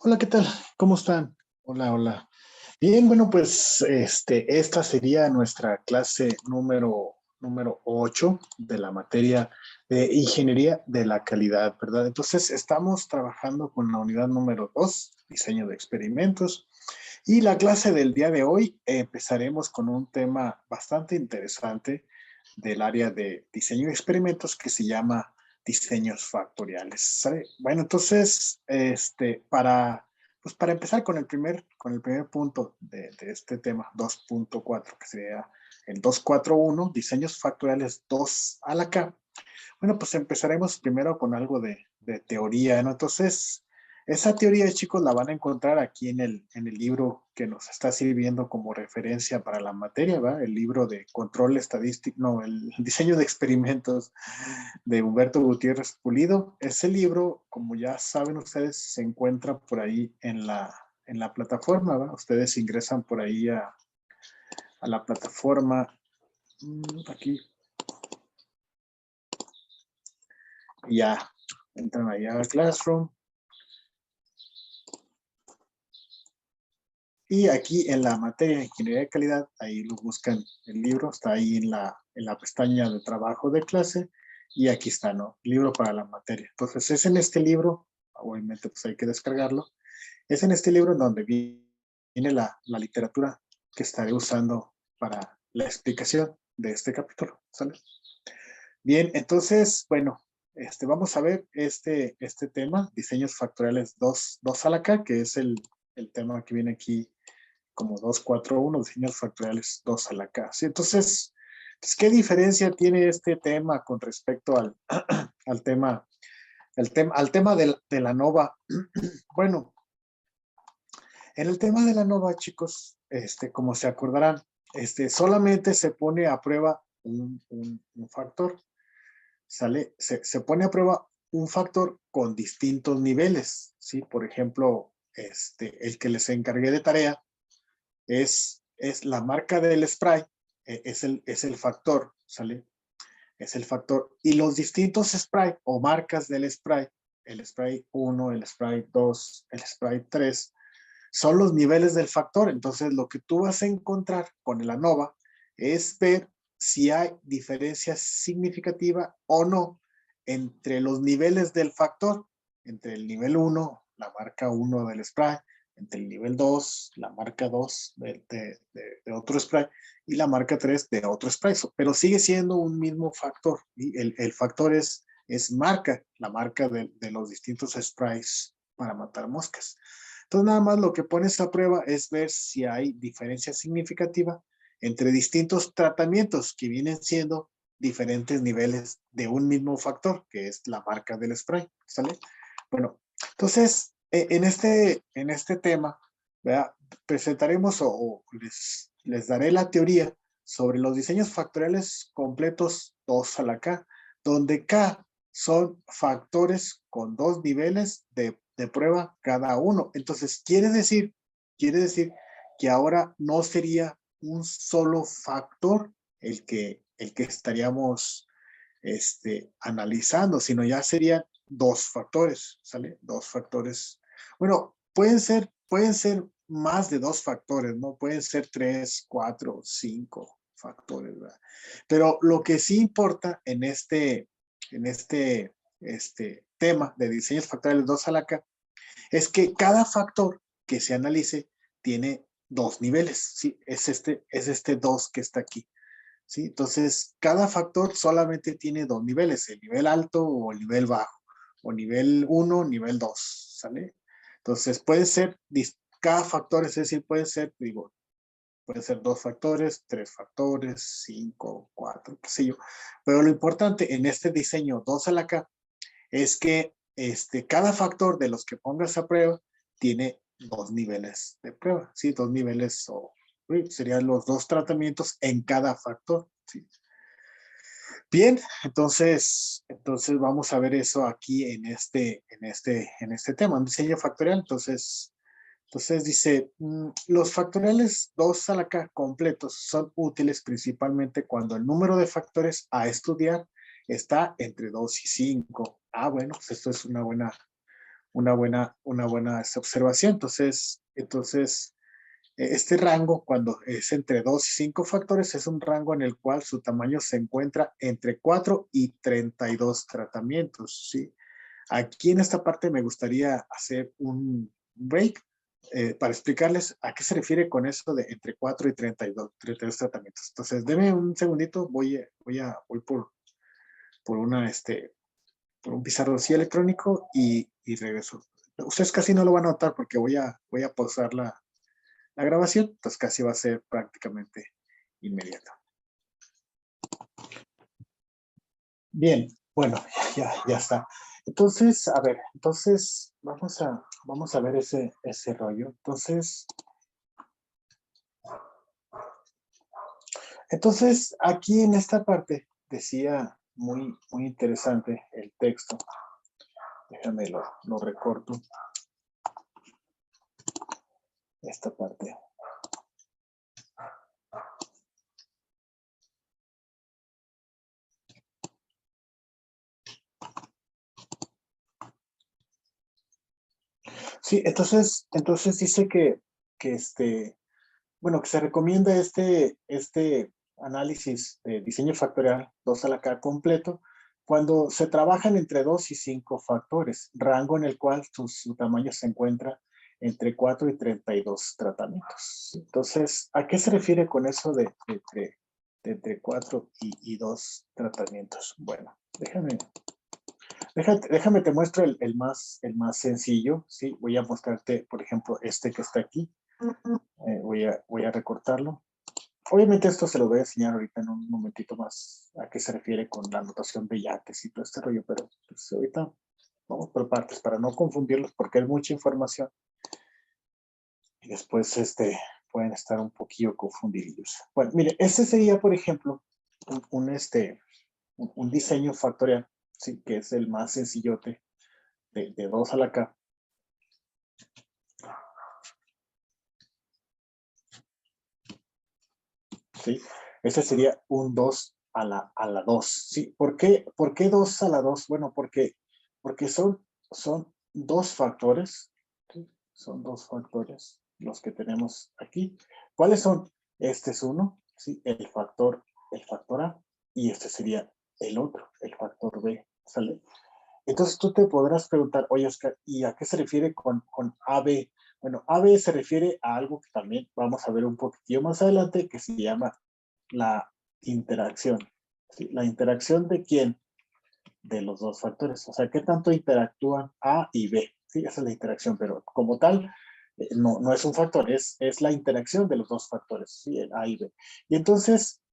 Hola, ¿qué tal? ¿Cómo están? Hola, hola. Bien, bueno, pues esta sería nuestra clase número 8 de la materia de Ingeniería de la Calidad, ¿verdad? Entonces, estamos trabajando con la unidad número 2, diseño de experimentos. Y la clase del día de hoy empezaremos con un tema bastante interesante del área de diseño de experimentos que se llama diseños factoriales. ¿Sale? Bueno, entonces, para empezar con el primer punto de este tema, 2.4, que sería el 241, diseños factoriales 2 a la K. Bueno, pues empezaremos primero con algo de teoría, ¿no? Entonces, esa teoría, chicos, la van a encontrar aquí en el libro que nos está sirviendo como referencia para la materia, ¿va? El libro de control estadístico, no, el diseño de experimentos de Humberto Gutiérrez Pulido. Ese libro, como ya saben ustedes, se encuentra por ahí en la plataforma, ¿va? Ustedes ingresan por ahí a la plataforma, aquí, y ya entran ahí a Classroom. Y aquí en la materia de ingeniería de calidad, ahí lo buscan el libro, está ahí en la pestaña de trabajo de clase, y aquí está, ¿no? Libro para la materia. Entonces es en este libro, obviamente pues hay que descargarlo, es en este libro donde viene la literatura que estaré usando para la explicación de este capítulo, ¿sale? Bien, entonces, bueno, vamos a ver este tema, diseños factoriales 2 a la K, que es el tema que viene aquí como 241, diseños factoriales 2 a la K. ¿Sí? Entonces, pues, ¿qué diferencia tiene este tema con respecto al tema, al tema de la NOVA? Bueno, en el tema de la NOVA, chicos, como se acordarán, solamente se pone a prueba un factor, ¿sale? Se pone a prueba un factor con distintos niveles, ¿sí? Por ejemplo, el que les encargué de tarea es la marca del spray, es el factor, ¿sale? Es el factor. Y los distintos spray o marcas del spray, el spray 1, el spray 2, el spray 3, son los niveles del factor. Entonces, lo que tú vas a encontrar con el ANOVA es ver si hay diferencia significativa o no entre los niveles del factor, entre el nivel 1, la marca 1 del spray, entre el nivel 2, la marca 2 de otro spray, y la marca 3 de otro spray. Pero sigue siendo un mismo factor. Y el factor es marca, la marca de los distintos sprays para matar moscas. Entonces, nada más lo que pones a prueba es ver si hay diferencia significativa entre distintos tratamientos que vienen siendo diferentes niveles de un mismo factor, que es la marca del spray, ¿sale? Bueno, entonces, en este tema, ¿verdad? Presentaremos o les daré la teoría sobre los diseños factoriales completos 2 a la K, donde K son factores con dos niveles de prueba cada uno. Entonces, quiere decir que ahora no sería un solo factor el que estaríamos analizando, sino ya serían dos factores, ¿sale? Dos factores. Bueno, pueden ser más de dos factores, ¿no? Pueden ser tres, cuatro, cinco factores, ¿verdad? Pero lo que sí importa en este tema de diseños factoriales 2 a la K es que cada factor que se analice tiene dos niveles, ¿sí? Es este 2 que está aquí, ¿sí? Entonces, cada factor solamente tiene dos niveles, el nivel alto o el nivel bajo, o nivel 1, nivel 2, ¿sale? Entonces, cada factor, es decir, puede ser dos factores, tres factores, cinco, cuatro, qué sé yo. Pero lo importante en este diseño 2 a la K es que cada factor de los que pongas a prueba tiene dos niveles de prueba, ¿sí? Dos niveles serían los dos tratamientos en cada factor, ¿sí? Bien, entonces vamos a ver eso aquí en este tema, en diseño factorial. Entonces dice, los factoriales 2 a la K completos son útiles principalmente cuando el número de factores a estudiar está entre 2 y 5. Bueno, pues esto es una buena observación. Entonces, este rango, cuando es entre 2 y 5 factores, es un rango en el cual su tamaño se encuentra entre 4 y 32 tratamientos, ¿sí? Aquí en esta parte me gustaría hacer un break para explicarles a qué se refiere con eso de entre 4 y 32 tratamientos. Entonces, denme un segundito, voy por por un pizarroncillo electrónico y regreso. Ustedes casi no lo van a notar porque voy a pausar la grabación, entonces casi va a ser prácticamente inmediato. Bien, bueno, ya está. Entonces, a ver, vamos a ver ese rollo. Entonces, aquí en esta parte decía muy interesante el texto. Déjame lo recorto. Esta parte. Sí, entonces dice bueno, que se recomienda este análisis de diseño factorial 2 a la K completo cuando se trabajan entre 2 y 5 factores, rango en el cual su tamaño se encuentra entre 4 y 32 tratamientos. Entonces, ¿a qué se refiere con eso de entre 4 y 2 tratamientos? Bueno, déjame te muestro el más sencillo, ¿sí? Voy a mostrarte, por ejemplo, este que está aquí. Voy a recortarlo. Obviamente esto se lo voy a enseñar ahorita en un momentito más a qué se refiere con la notación de yates y todo este rollo, pero pues, ahorita vamos por partes para no confundirlos porque es mucha información y después pueden estar un poquillo confundidos. Bueno, mire, este sería, por ejemplo, un diseño factorial, ¿sí? Que es el más sencillote de 2 a la K. ¿Sí? Ese sería un 2 a la 2. ¿Sí? ¿Por qué 2 a la 2? Bueno, porque son dos factores, ¿sí? Son dos factores los que tenemos aquí. ¿Cuáles son? Este es uno, ¿sí? El factor A, y este sería el otro, el factor B, ¿sale? Entonces tú te podrás preguntar, oye Oscar, ¿y a qué se refiere con AB? Bueno, AB se refiere a algo que también vamos a ver un poquitillo más adelante, que se llama la interacción. ¿Sí? ¿La interacción de quién? De los dos factores. O sea, ¿qué tanto interactúan A y B? Sí, esa es la interacción, pero como tal, no es un factor, es la interacción de los dos factores, ¿sí? El A y B. Y entonces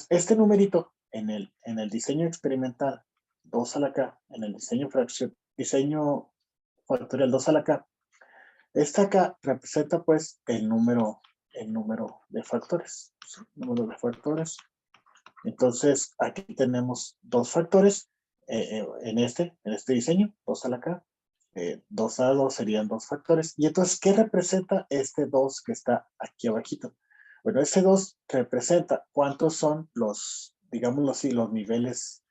este numerito en el diseño experimental 2 a la K, en el diseño factorial 2 a la K, esta K representa pues el número de factores. ¿Sí? Número de factores. Entonces, aquí tenemos dos factores en este diseño, 2 a la K. 2 a 2 serían dos factores. Y entonces, ¿qué representa este 2 que está aquí abajito? Bueno, este 2 representa cuántos son digámoslo así, los niveles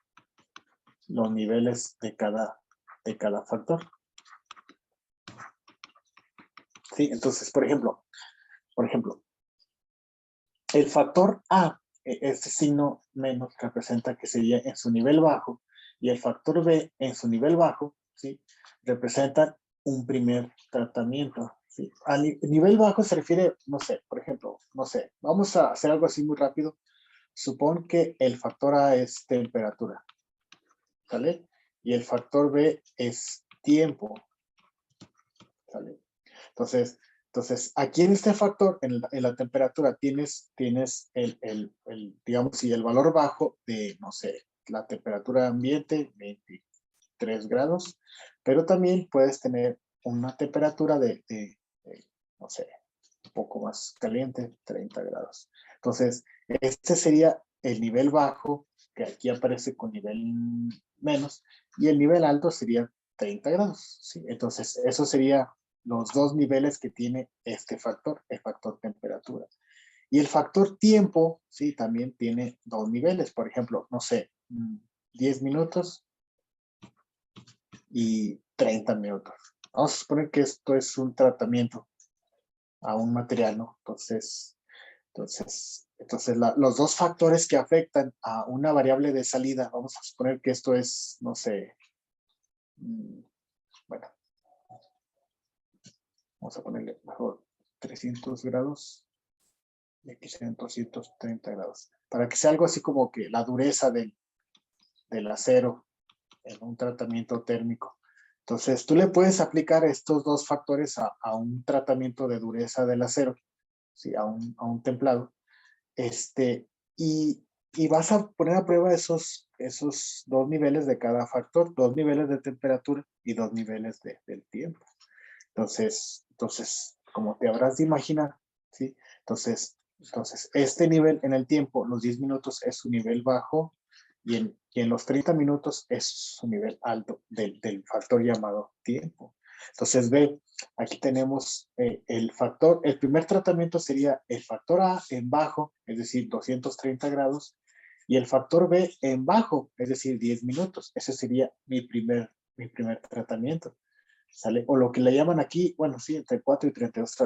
de cada factor. ¿Sí? Entonces, por ejemplo, el factor A, este signo menos representa que sería en su nivel bajo, y el factor B en su nivel bajo, ¿sí? Representan un primer tratamiento. ¿Sí? A nivel bajo se refiere, no sé, por ejemplo, no sé, vamos a hacer algo así muy rápido. Supón que el factor A es temperatura, ¿sale? Y el factor B es tiempo, ¿sale? Entonces, aquí en este factor, en la temperatura, tienes digamos, si el valor bajo de, no sé, la temperatura ambiente, 23 grados, pero también puedes tener una temperatura no sé, un poco más caliente, 30 grados. Entonces, este sería el nivel bajo, que aquí aparece con nivel menos, y el nivel alto sería 30 grados. ¿Sí? Entonces, eso sería los dos niveles que tiene este factor, el factor temperatura. Y el factor tiempo, sí, también tiene dos niveles. Por ejemplo, no sé, 10 minutos y 30 minutos. Vamos a suponer que esto es un tratamiento a un material, ¿no? Entonces los dos factores que afectan a una variable de salida, vamos a suponer que esto es, no sé, bueno, vamos a ponerle mejor 300 grados y aquí sean 230 grados. Para que sea algo así como que la dureza del acero en un tratamiento térmico. Entonces, tú le puedes aplicar estos dos factores a un tratamiento de dureza del acero, ¿sí? a un templado, y, y vas a poner a prueba esos dos niveles de cada factor, 2 niveles de temperatura y 2 niveles del tiempo. Entonces, como te habrás de imaginar, ¿sí? Entonces, este nivel en el tiempo, los 10 minutos es su nivel bajo y en los 30 minutos es su nivel alto del factor llamado tiempo. Entonces, ve, aquí tenemos el primer tratamiento sería el factor A en bajo, es decir, 230 grados, y el factor B en bajo, es decir, 10 minutos. Ese sería mi primer tratamiento. ¿Sale? O lo que le llaman aquí, bueno, sí, entre 4 y 32,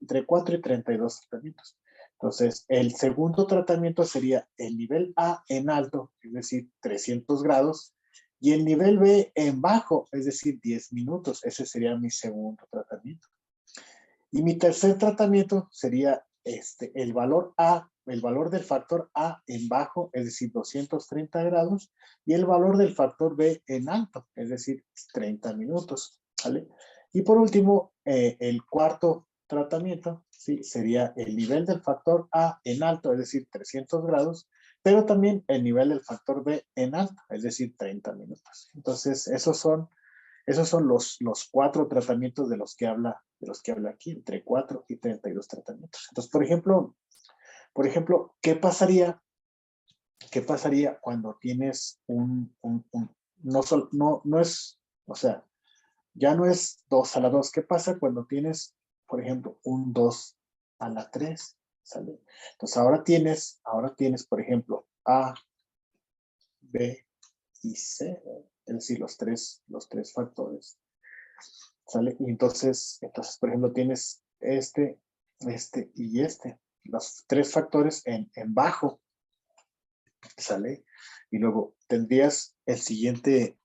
entre 4 y 32 tratamientos. Entonces, el segundo tratamiento sería el nivel A en alto, es decir, 300 grados, y el nivel B en bajo, es decir, 10 minutos. Ese sería mi segundo tratamiento. Y mi tercer tratamiento sería el valor A, el valor del factor A en bajo, es decir, 230 grados, y el valor del factor B en alto, es decir, 30 minutos. ¿Vale? Y por último, el cuarto tratamiento, ¿sí? Sería el nivel del factor A en alto, es decir, 300 grados, pero también el nivel del factor B en alto, es decir, 30 minutos. Entonces, esos son los 4 tratamientos de los que habla aquí, entre 4 y 32 tratamientos. Entonces, por ejemplo, ¿qué pasaría cuando tienes no es, o sea, ya no es 2 a la 2? ¿Qué pasa cuando tienes, por ejemplo, un 2 a la 3? ¿Sale? Entonces, ahora tienes, por ejemplo, A, B y C, es decir, los tres factores. ¿Sale? Y entonces, por ejemplo, tienes y los 3 factores en bajo, ¿sale? Y luego tendrías el siguiente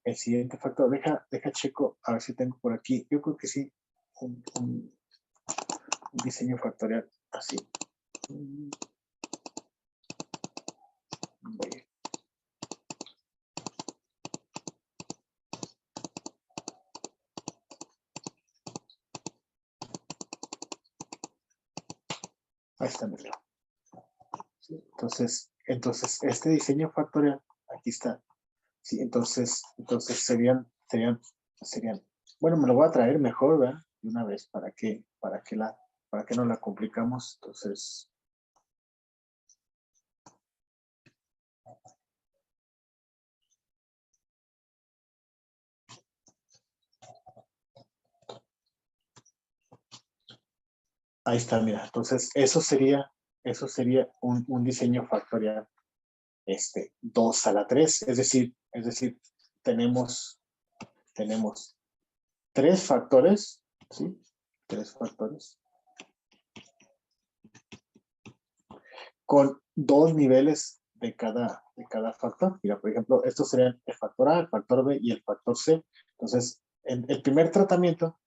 factor. Deja checo, a ver si tengo por aquí. Yo creo que sí, un diseño factorial así. Voy. Ahí está, mira. ¿Sí? Entonces, este diseño factorial, aquí está. Sí, entonces serían, bueno, me lo voy a traer mejor, ¿verdad? De una vez, ¿para qué no la complicamos? Entonces, ahí está, mira. Entonces, eso sería un diseño factorial, 2 a la 3, es decir, tenemos 3 factores, ¿sí? 3 factores con 2 niveles de cada factor. Mira, por ejemplo, estos serían el factor A, el factor B y el factor C. Entonces, en el primer tratamiento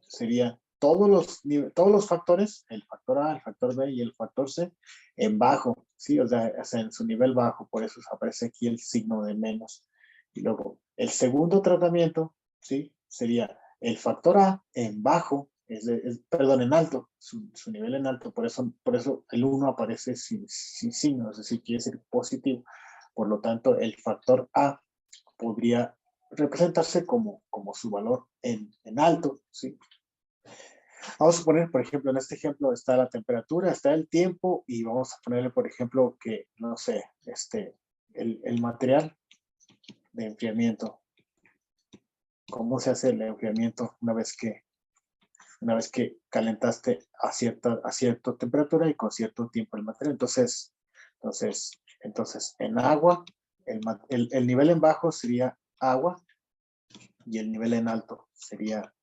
sería todos los factores, el factor A, el factor B y el factor C, en bajo, ¿sí? O sea, en su nivel bajo, por eso aparece aquí el signo de menos. Y luego, el segundo tratamiento, ¿sí? Sería el factor A en bajo, perdón, en alto, su nivel en alto, por eso el 1 aparece sin signo, es decir, quiere decir positivo. Por lo tanto, el factor A podría representarse como su valor en alto, ¿sí? Vamos a poner, por ejemplo, en este ejemplo está la temperatura, está el tiempo, y vamos a ponerle, por ejemplo, que, no sé, el material de enfriamiento. ¿Cómo se hace el enfriamiento una vez que calentaste a cierta temperatura y con cierto tiempo el material? Entonces en agua, el nivel en bajo sería agua y el nivel en alto sería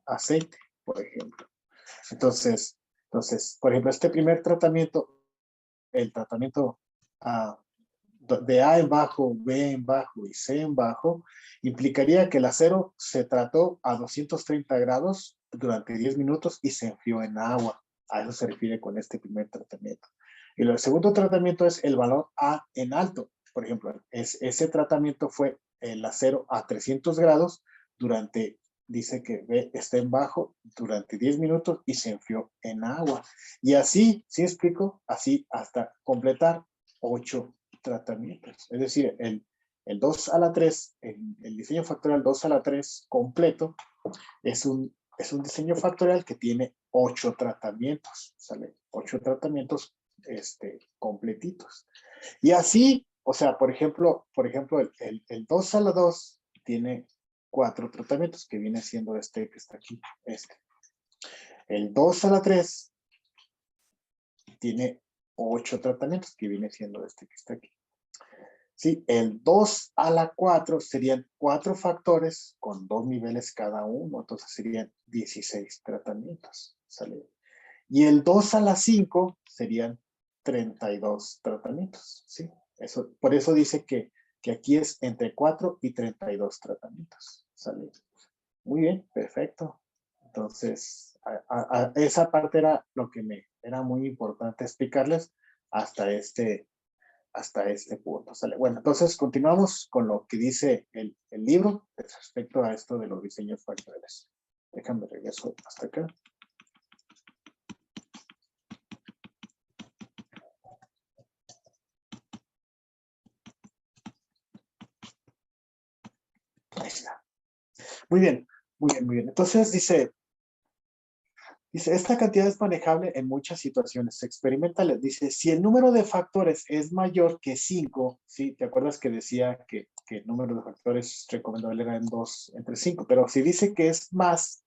aceite, por ejemplo. Entonces, por ejemplo, este primer tratamiento, el tratamiento de A en bajo, B en bajo y C en bajo, implicaría que el acero se trató a 230 grados durante 10 minutos y se enfrió en agua. A eso se refiere con este primer tratamiento. Y el segundo tratamiento es el valor A en alto. Por ejemplo, ese tratamiento fue el acero a 300 grados durante, dice que B está en bajo durante 10 minutos y se enfrió en agua. Y así, ¿sí explico? Así hasta completar 8 tratamientos. Es decir, el 2 a la 3, el diseño factorial 2 a la 3 completo, es un diseño factorial que tiene 8 tratamientos, ¿sale? 8 tratamientos completitos. Y así, o sea, por ejemplo el 2 a la 2 tiene 4 tratamientos, que viene siendo que está aquí, El 2 a la 3 tiene 8 tratamientos, que viene siendo que está aquí. Sí, el 2 a la 4 serían 4 factores con 2 niveles cada uno, entonces serían 16 tratamientos. ¿Sale? Y el 2 a la 5 serían 32 tratamientos. ¿Sí? Por eso dice que aquí es entre 4 y 32 tratamientos. ¿Sale? Muy bien, perfecto. Entonces, esa parte era lo que me era muy importante explicarles hasta este punto. ¿Sale? Bueno, entonces continuamos con lo que dice el libro respecto a esto de los diseños factoriales. Déjame regreso hasta acá. Ahí está. Muy bien, muy bien, muy bien. Entonces dice, esta cantidad es manejable en muchas situaciones experimentales. Dice, si el número de factores es mayor que 5, ¿sí? ¿Te acuerdas que decía que el número de factores recomendable era entre 5? Pero si dice que es más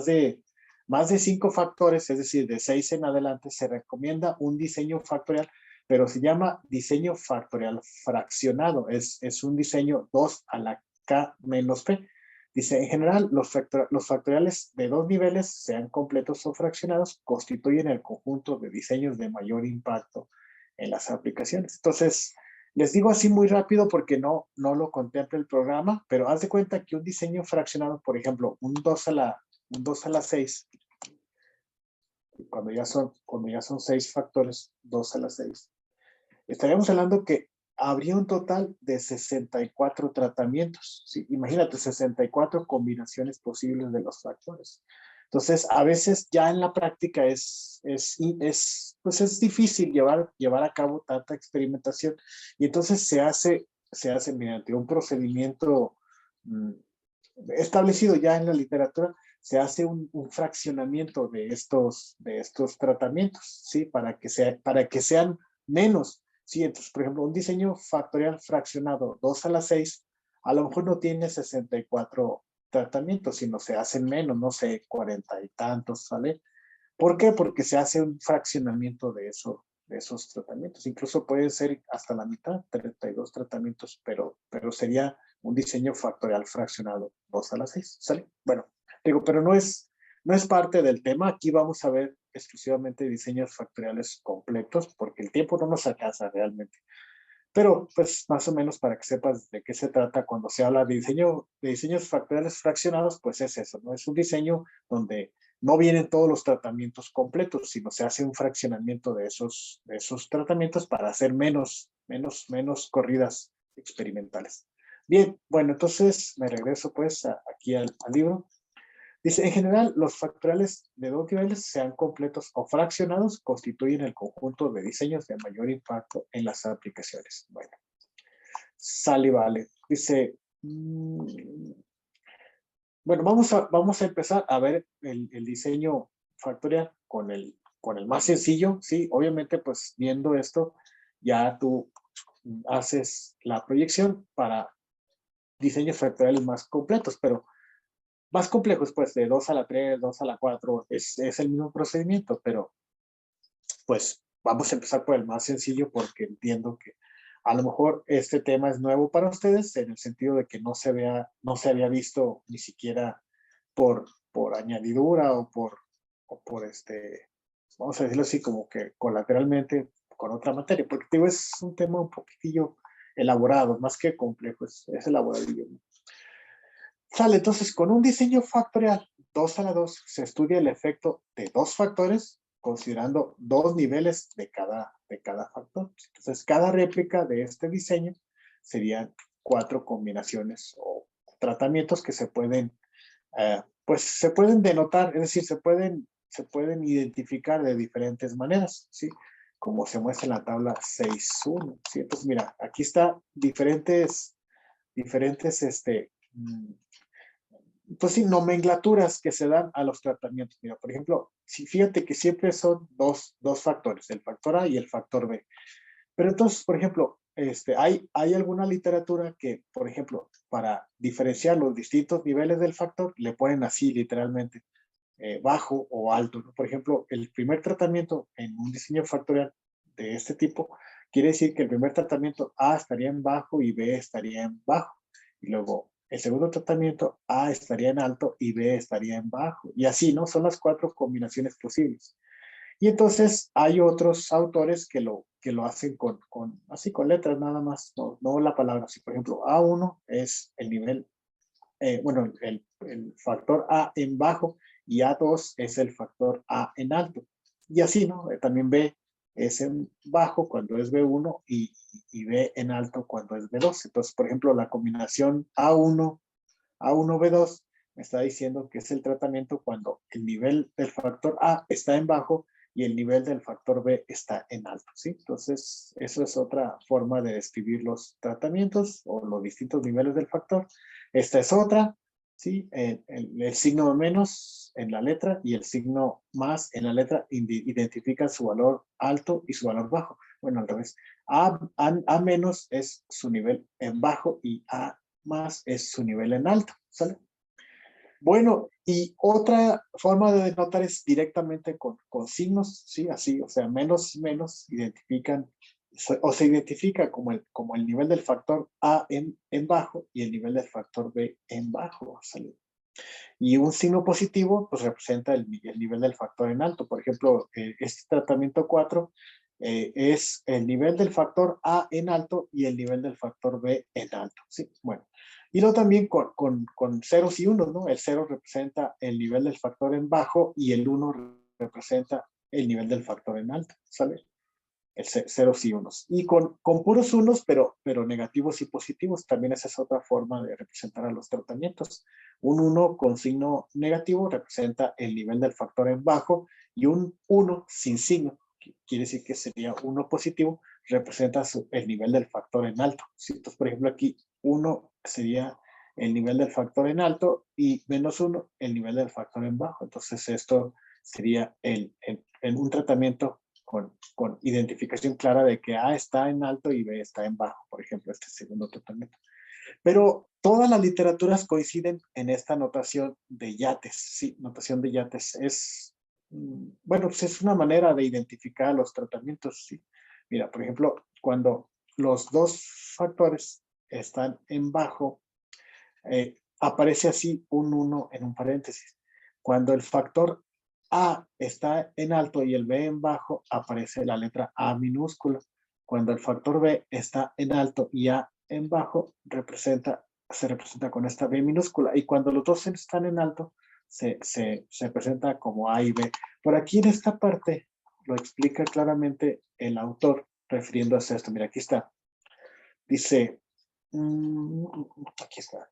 de 5 factores, es decir, de 6 en adelante, se recomienda un diseño factorial, pero se llama diseño factorial fraccionado. Es un diseño 2 a la k menos p. Dice, en general, los factoriales de 2 niveles, sean completos o fraccionados, constituyen el conjunto de diseños de mayor impacto en las aplicaciones. Entonces, les digo así muy rápido porque no lo contempla el programa, pero haz de cuenta que un diseño fraccionado, por ejemplo, un 2 a la 6, cuando ya son 6 factores, 2 a la 6, estaríamos hablando que habría un total de 64 tratamientos. ¿Sí? Imagínate, 64 combinaciones posibles de los factores. Entonces, a veces ya en la práctica es difícil llevar a cabo tanta experimentación. Y entonces se hace mediante un procedimiento establecido ya en la literatura, se hace un fraccionamiento de estos tratamientos, ¿sí? Para que sean menos. Sí, entonces, por ejemplo, un diseño factorial fraccionado 2 a la 6, a lo mejor no tiene 64 tratamientos, sino se hacen menos, no sé, 40 y tantos, ¿vale? ¿Por qué? Porque se hace un fraccionamiento de esos tratamientos. Incluso puede ser hasta la mitad, 32 tratamientos, pero sería un diseño factorial fraccionado 2 a la 6, ¿sale? Bueno, digo, pero no es parte del tema. Aquí vamos a ver exclusivamente diseños factoriales completos, porque el tiempo no nos alcanza realmente. Pero, pues, más o menos para que sepas de qué se trata cuando se habla de diseños factoriales fraccionados, pues es eso, ¿no? Es un diseño donde no vienen todos los tratamientos completos, sino se hace un fraccionamiento de esos tratamientos para hacer menos corridas experimentales. Bien, bueno, entonces me regreso pues aquí al libro. Dice, en general, los factoriales de 2 niveles, sean completos o fraccionados, constituyen el conjunto de diseños de mayor impacto en las aplicaciones. Bueno, sale y vale. Dice, bueno, vamos a empezar a ver el diseño factorial con el más sencillo, ¿sí? Obviamente, pues, viendo esto, ya tú haces la proyección para diseños factoriales más completos, pero más complejos, pues, de 2 a la 3, 2 a la 4, es el mismo procedimiento, pero pues vamos a empezar por el más sencillo porque entiendo que a lo mejor este tema es nuevo para ustedes en el sentido de que no se había visto ni siquiera por por añadidura o por vamos a decirlo así, como que colateralmente con otra materia, porque digo, es un tema un poquitillo elaborado, más que complejo, es elaboradillo, ¿no? Sale, entonces, con un diseño factorial 2 a la 2 se estudia el efecto de dos factores, considerando dos niveles de cada factor. Entonces, cada réplica de este diseño serían 4 combinaciones o tratamientos que se pueden, pues se pueden denotar, es decir, se pueden identificar de diferentes maneras, ¿sí? Como se muestra en la tabla 6.1, ¿sí? Entonces, mira, aquí está diferentes, pues sí, nomenclaturas que se dan a los tratamientos. Mira, por ejemplo, si fíjate que siempre son dos factores, el factor A y el factor B. Pero entonces, por ejemplo, hay alguna literatura que, por ejemplo, para diferenciar los distintos niveles del factor, le ponen así literalmente, bajo o alto, ¿no? Por ejemplo, el primer tratamiento en un diseño factorial de este tipo, quiere decir que el primer tratamiento A estaría en bajo y B estaría en bajo. Y luego el segundo tratamiento A estaría en alto y B estaría en bajo. Y así, ¿no? Son las 4 combinaciones posibles. Y entonces hay otros autores que lo hacen así con letras nada más, no la palabra. Así, por ejemplo, A1 es el nivel, bueno, el factor A en bajo y A2 es el factor A en alto. Y así, ¿no? También B es en bajo cuando es B1 y B en alto cuando es B2. Entonces, por ejemplo, la combinación A1B2 me está diciendo que es el tratamiento cuando el nivel del factor A está en bajo y el nivel del factor B está en alto, ¿sí? Entonces, eso es otra forma de describir los tratamientos o los distintos niveles del factor. Esta es otra, ¿sí? El signo menos en la letra y el signo más en la letra identifican su valor alto y su valor bajo. Bueno, al revés. A menos es su nivel en bajo y A más es su nivel en alto, ¿sale? Bueno, y otra forma de denotar es directamente con signos, ¿sí? Así, o sea, menos identifican, o se identifica como el nivel del factor A en bajo y el nivel del factor B en bajo, ¿sale? Y un signo positivo, pues representa el nivel del factor en alto. Por ejemplo, este tratamiento 4 es el nivel del factor A en alto y el nivel del factor B en alto, ¿sí? Bueno, y luego también con ceros y unos, ¿no? El 0 representa el nivel del factor en bajo y el 1 representa el nivel del factor en alto, ¿sale? Ceros y unos. Y con puros unos, pero negativos y positivos, también esa es otra forma de representar a los tratamientos. Un 1 con signo negativo representa el nivel del factor en bajo y un 1 sin signo, que quiere decir que sería 1 positivo, representa el nivel del factor en alto. ¿Sí? Entonces, por ejemplo, aquí 1 sería el nivel del factor en alto y menos 1 el nivel del factor en bajo. Entonces, esto sería en un tratamiento con identificación clara de que A está en alto y B está en bajo, por ejemplo, este segundo tratamiento. Pero todas las literaturas coinciden en esta notación de Yates, sí, notación de Yates. Bueno, pues es una manera de identificar los tratamientos, sí. Mira, por ejemplo, cuando los dos factores están en bajo, aparece así un 1 en un paréntesis. Cuando el factor A está en alto y el B en bajo, aparece la letra A minúscula. Cuando el factor B está en alto y A en bajo, se representa con esta B minúscula. Y cuando los dos están en alto, se presenta como A y B. Por aquí en esta parte lo explica claramente el autor refiriéndose a esto. Mira, aquí está. Dice, aquí está.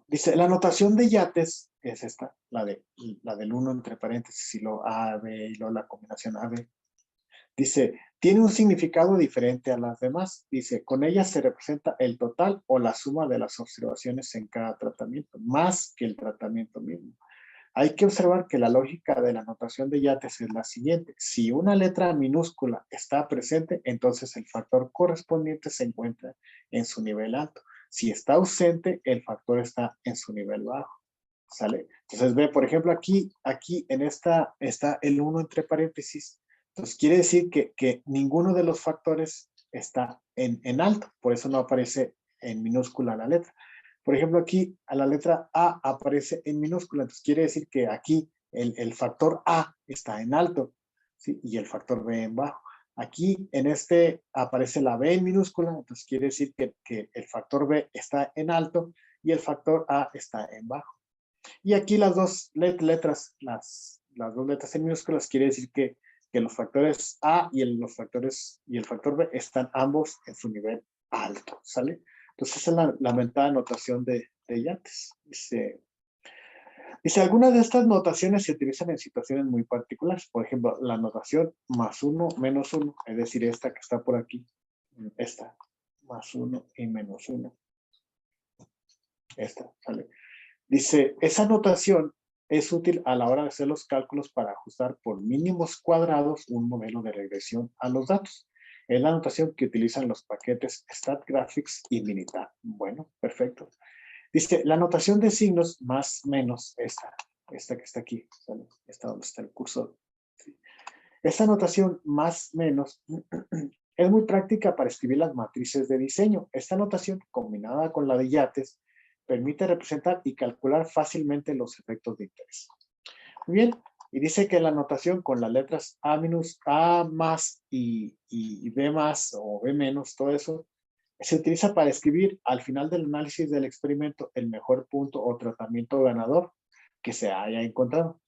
Dice, la notación de Yates es esta, la del 1 entre paréntesis y lo A, B y luego la combinación A, B. Dice, tiene un significado diferente a las demás. Dice, con ella se representa el total o la suma de las observaciones en cada tratamiento, más que el tratamiento mismo. Hay que observar que la lógica de la notación de Yates es la siguiente. Si una letra minúscula está presente, entonces el factor correspondiente se encuentra en su nivel alto. Si está ausente, el factor está en su nivel bajo. ¿Sale? Entonces ve, por ejemplo, aquí en esta está el 1 entre paréntesis. Entonces quiere decir que ninguno de los factores está en alto. Por eso no aparece en minúscula la letra. Por ejemplo, aquí a la letra A aparece en minúscula, entonces quiere decir que aquí el factor A está en alto, ¿sí? Y el factor B en bajo. Aquí en este aparece la B en minúscula, entonces quiere decir que el factor B está en alto y el factor A está en bajo. Y aquí las dos letras, las dos letras en minúsculas quiere decir que los factores A y el factor B están ambos en su nivel alto, ¿sale? Entonces esa es la mentada notación de Yates. Dice, algunas de estas notaciones se utilizan en situaciones muy particulares. Por ejemplo, la notación +1, -1, es decir, esta que está por aquí, esta, +1 y -1. Esta, ¿sale? Dice, esa notación es útil a la hora de hacer los cálculos para ajustar por mínimos cuadrados un modelo de regresión a los datos. Es la notación que utilizan los paquetes StatGraphics y Minitab. Bueno, perfecto. Dice, la notación de signos más menos, esta que está aquí, ¿sale? Esta donde está el cursor. ¿Sí? Esta notación más menos es muy práctica para escribir las matrices de diseño. Esta notación, combinada con la de Yates, permite representar y calcular fácilmente los efectos de interés. Muy bien, y dice que la notación con las letras A más y B más o B menos, todo eso, se utiliza para escribir al final del análisis del experimento el mejor punto o tratamiento ganador que se haya encontrado.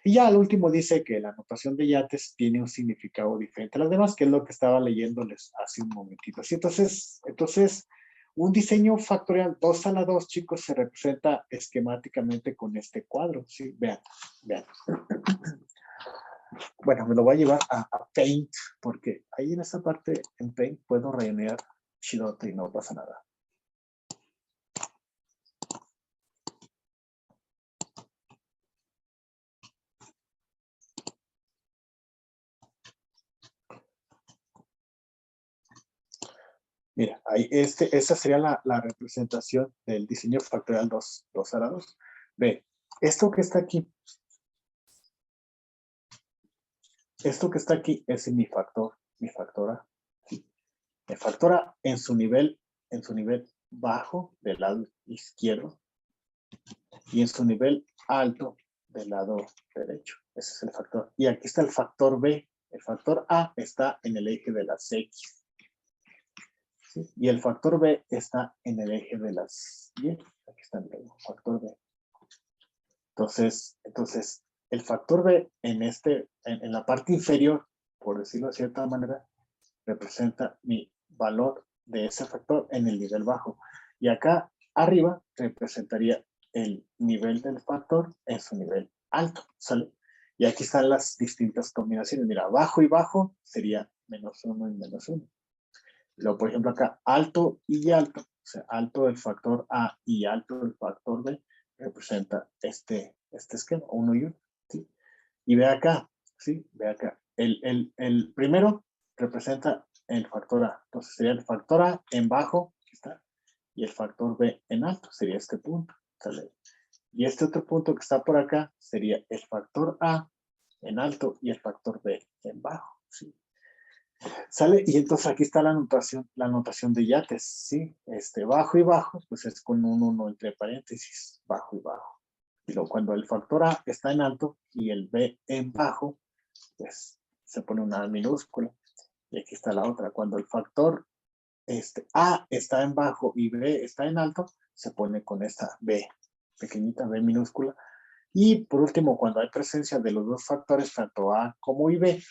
Y ya al último dice que la notación de Yates tiene un significado diferente a las demás, que es lo que estaba leyéndoles hace un momentito. ¿Sí? Entonces, un diseño factorial 2 a la 2, chicos, se representa esquemáticamente con este cuadro. ¿Sí? Vean. Bueno, me lo voy a llevar a Paint, porque ahí en esta parte en Paint puedo rellenar chidote y no pasa nada. Mira, ahí esa sería la representación del diseño factorial 2 a la 2. Ve, esto que está aquí es mi factora. ¿Sí? Mi factora en su nivel bajo del lado izquierdo y en su nivel alto del lado derecho. Ese es el factor. Y aquí está el factor B. El factor A está en el eje de las X. ¿Sí? Y el factor B está en el eje de las Y. Aquí está el factor B. Entonces, el factor B en la parte inferior, por decirlo de cierta manera, representa mi valor de ese factor en el nivel bajo. Y acá arriba representaría el nivel del factor en su nivel alto, ¿sale? Y aquí están las distintas combinaciones. Mira, bajo y bajo sería -1 y -1. Luego, por ejemplo, acá alto y alto, o sea, alto del factor A y alto del factor B, representa este esquema, 1 y 1. ¿Sí? Y ve acá, ¿sí? Ve acá. El primero representa el factor A. Entonces sería el factor A en bajo, aquí está, y el factor B en alto, sería este punto. ¿Sale? Y este otro punto que está por acá sería el factor A en alto y el factor B en bajo. ¿Sí? ¿Sale? Y entonces aquí está la notación de Yates, ¿sí? Bajo y bajo, pues es con un 1 entre paréntesis, bajo y bajo. Y luego cuando el factor A está en alto y el B en bajo, pues se pone una A minúscula. Y aquí está la otra. Cuando el factor A está en bajo y B está en alto, se pone con esta B, pequeñita B minúscula. Y por último, cuando hay presencia de los dos factores, tanto A como B,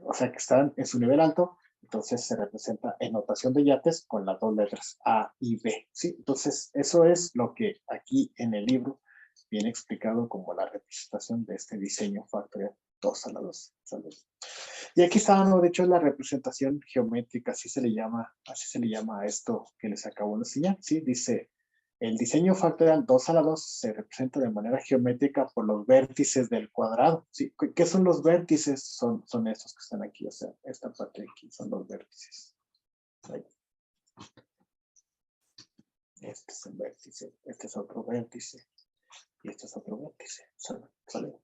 o sea que están en su nivel alto, entonces se representa en notación de Yates con las dos letras A y B. ¿Sí? Entonces, eso es lo que aquí en el libro viene explicado como la representación de este diseño factorial 2 a la 2. ¿Sabes? Y aquí está, ¿no? De hecho, la representación geométrica, así se le llama a esto que les acabo de enseñar. ¿Sí? Dice, el diseño factorial 2 a la 2 se representa de manera geométrica por los vértices del cuadrado. ¿Sí? ¿Qué son los vértices? Son estos que están aquí, o sea, esta parte de aquí son los vértices. Ahí. Este es un vértice, este es otro vértice y este es otro vértice. ¿Sale?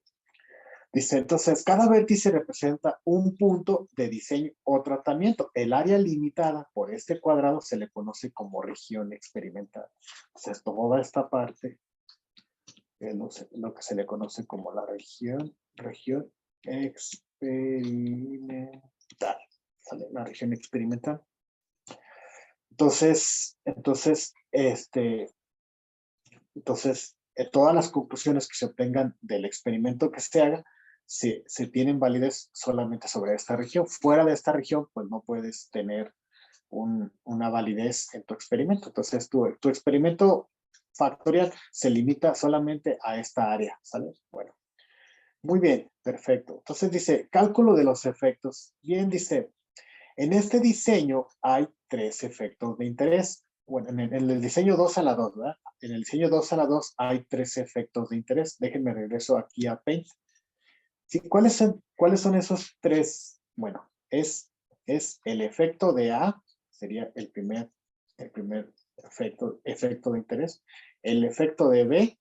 Dice, entonces, cada vértice representa un punto de diseño o tratamiento. El área limitada por este cuadrado se le conoce como región experimental. Entonces, toda esta parte es lo que se le conoce como la región experimental. ¿Sale? La región experimental. Entonces, todas las conclusiones que se obtengan del experimento que se haga se tienen validez solamente sobre esta región. Fuera de esta región, pues no puedes tener una validez en tu experimento. Entonces, tu experimento factorial se limita solamente a esta área, ¿sale? Bueno, muy bien, perfecto. Entonces dice, cálculo de los efectos. Bien, dice, en este diseño hay 3 efectos de interés. Bueno, en el diseño 2 a la 2, ¿verdad? En el diseño 2 a la 2 hay 3 efectos de interés. Déjenme regreso aquí a Paint. Sí, ¿cuáles son esos 3? Bueno, es el efecto de A, sería el primer efecto de interés, el efecto de B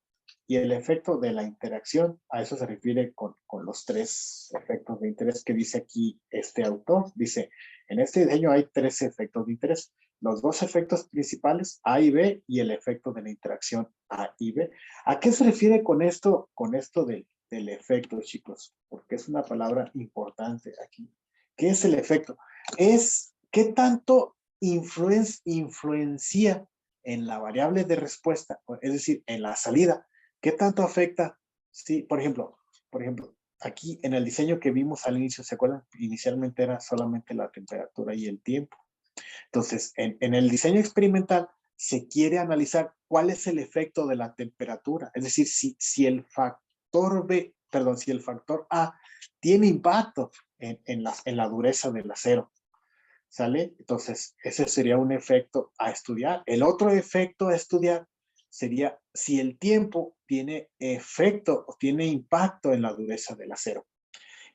y el efecto de la interacción. A eso se refiere con los 3 efectos de interés que dice aquí este autor. Dice, en este diseño hay 3 efectos de interés. Los 2 efectos principales, A y B, y el efecto de la interacción A y B. ¿A qué se refiere con esto del efecto, chicos? Porque es una palabra importante aquí. ¿Qué es el efecto? Es qué tanto influencia en la variable de respuesta, es decir, en la salida. ¿Qué tanto afecta? Sí, por ejemplo, aquí en el diseño que vimos al inicio, ¿se acuerdan? Inicialmente era solamente la temperatura y el tiempo. Entonces, en el diseño experimental se quiere analizar cuál es el efecto de la temperatura. Es decir, si el factor B, perdón, si el factor A tiene impacto en la dureza del acero. ¿Sale? Entonces, ese sería un efecto a estudiar. El otro efecto a estudiar sería si el tiempo tiene efecto o tiene impacto en la dureza del acero.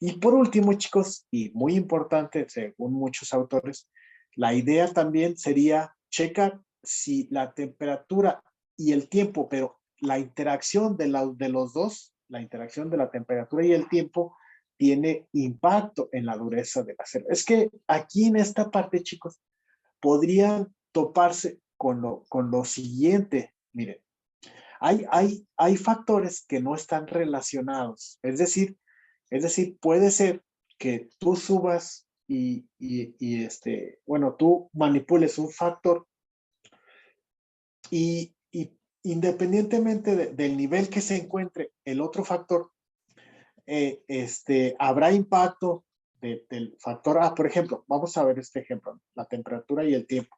Y por último, chicos, y muy importante según muchos autores, la idea también sería checar si la temperatura y el tiempo, pero la interacción de los dos, la interacción de la temperatura y el tiempo, tiene impacto en la dureza del acero. Es que aquí en esta parte, chicos, podrían toparse con lo siguiente. Miren, hay factores que no están relacionados. Es decir, puede ser que tú subas bueno, tú manipules un factor y independientemente del nivel que se encuentre el otro factor, habrá impacto del factor A. Por ejemplo, vamos a ver este ejemplo, la temperatura y el tiempo.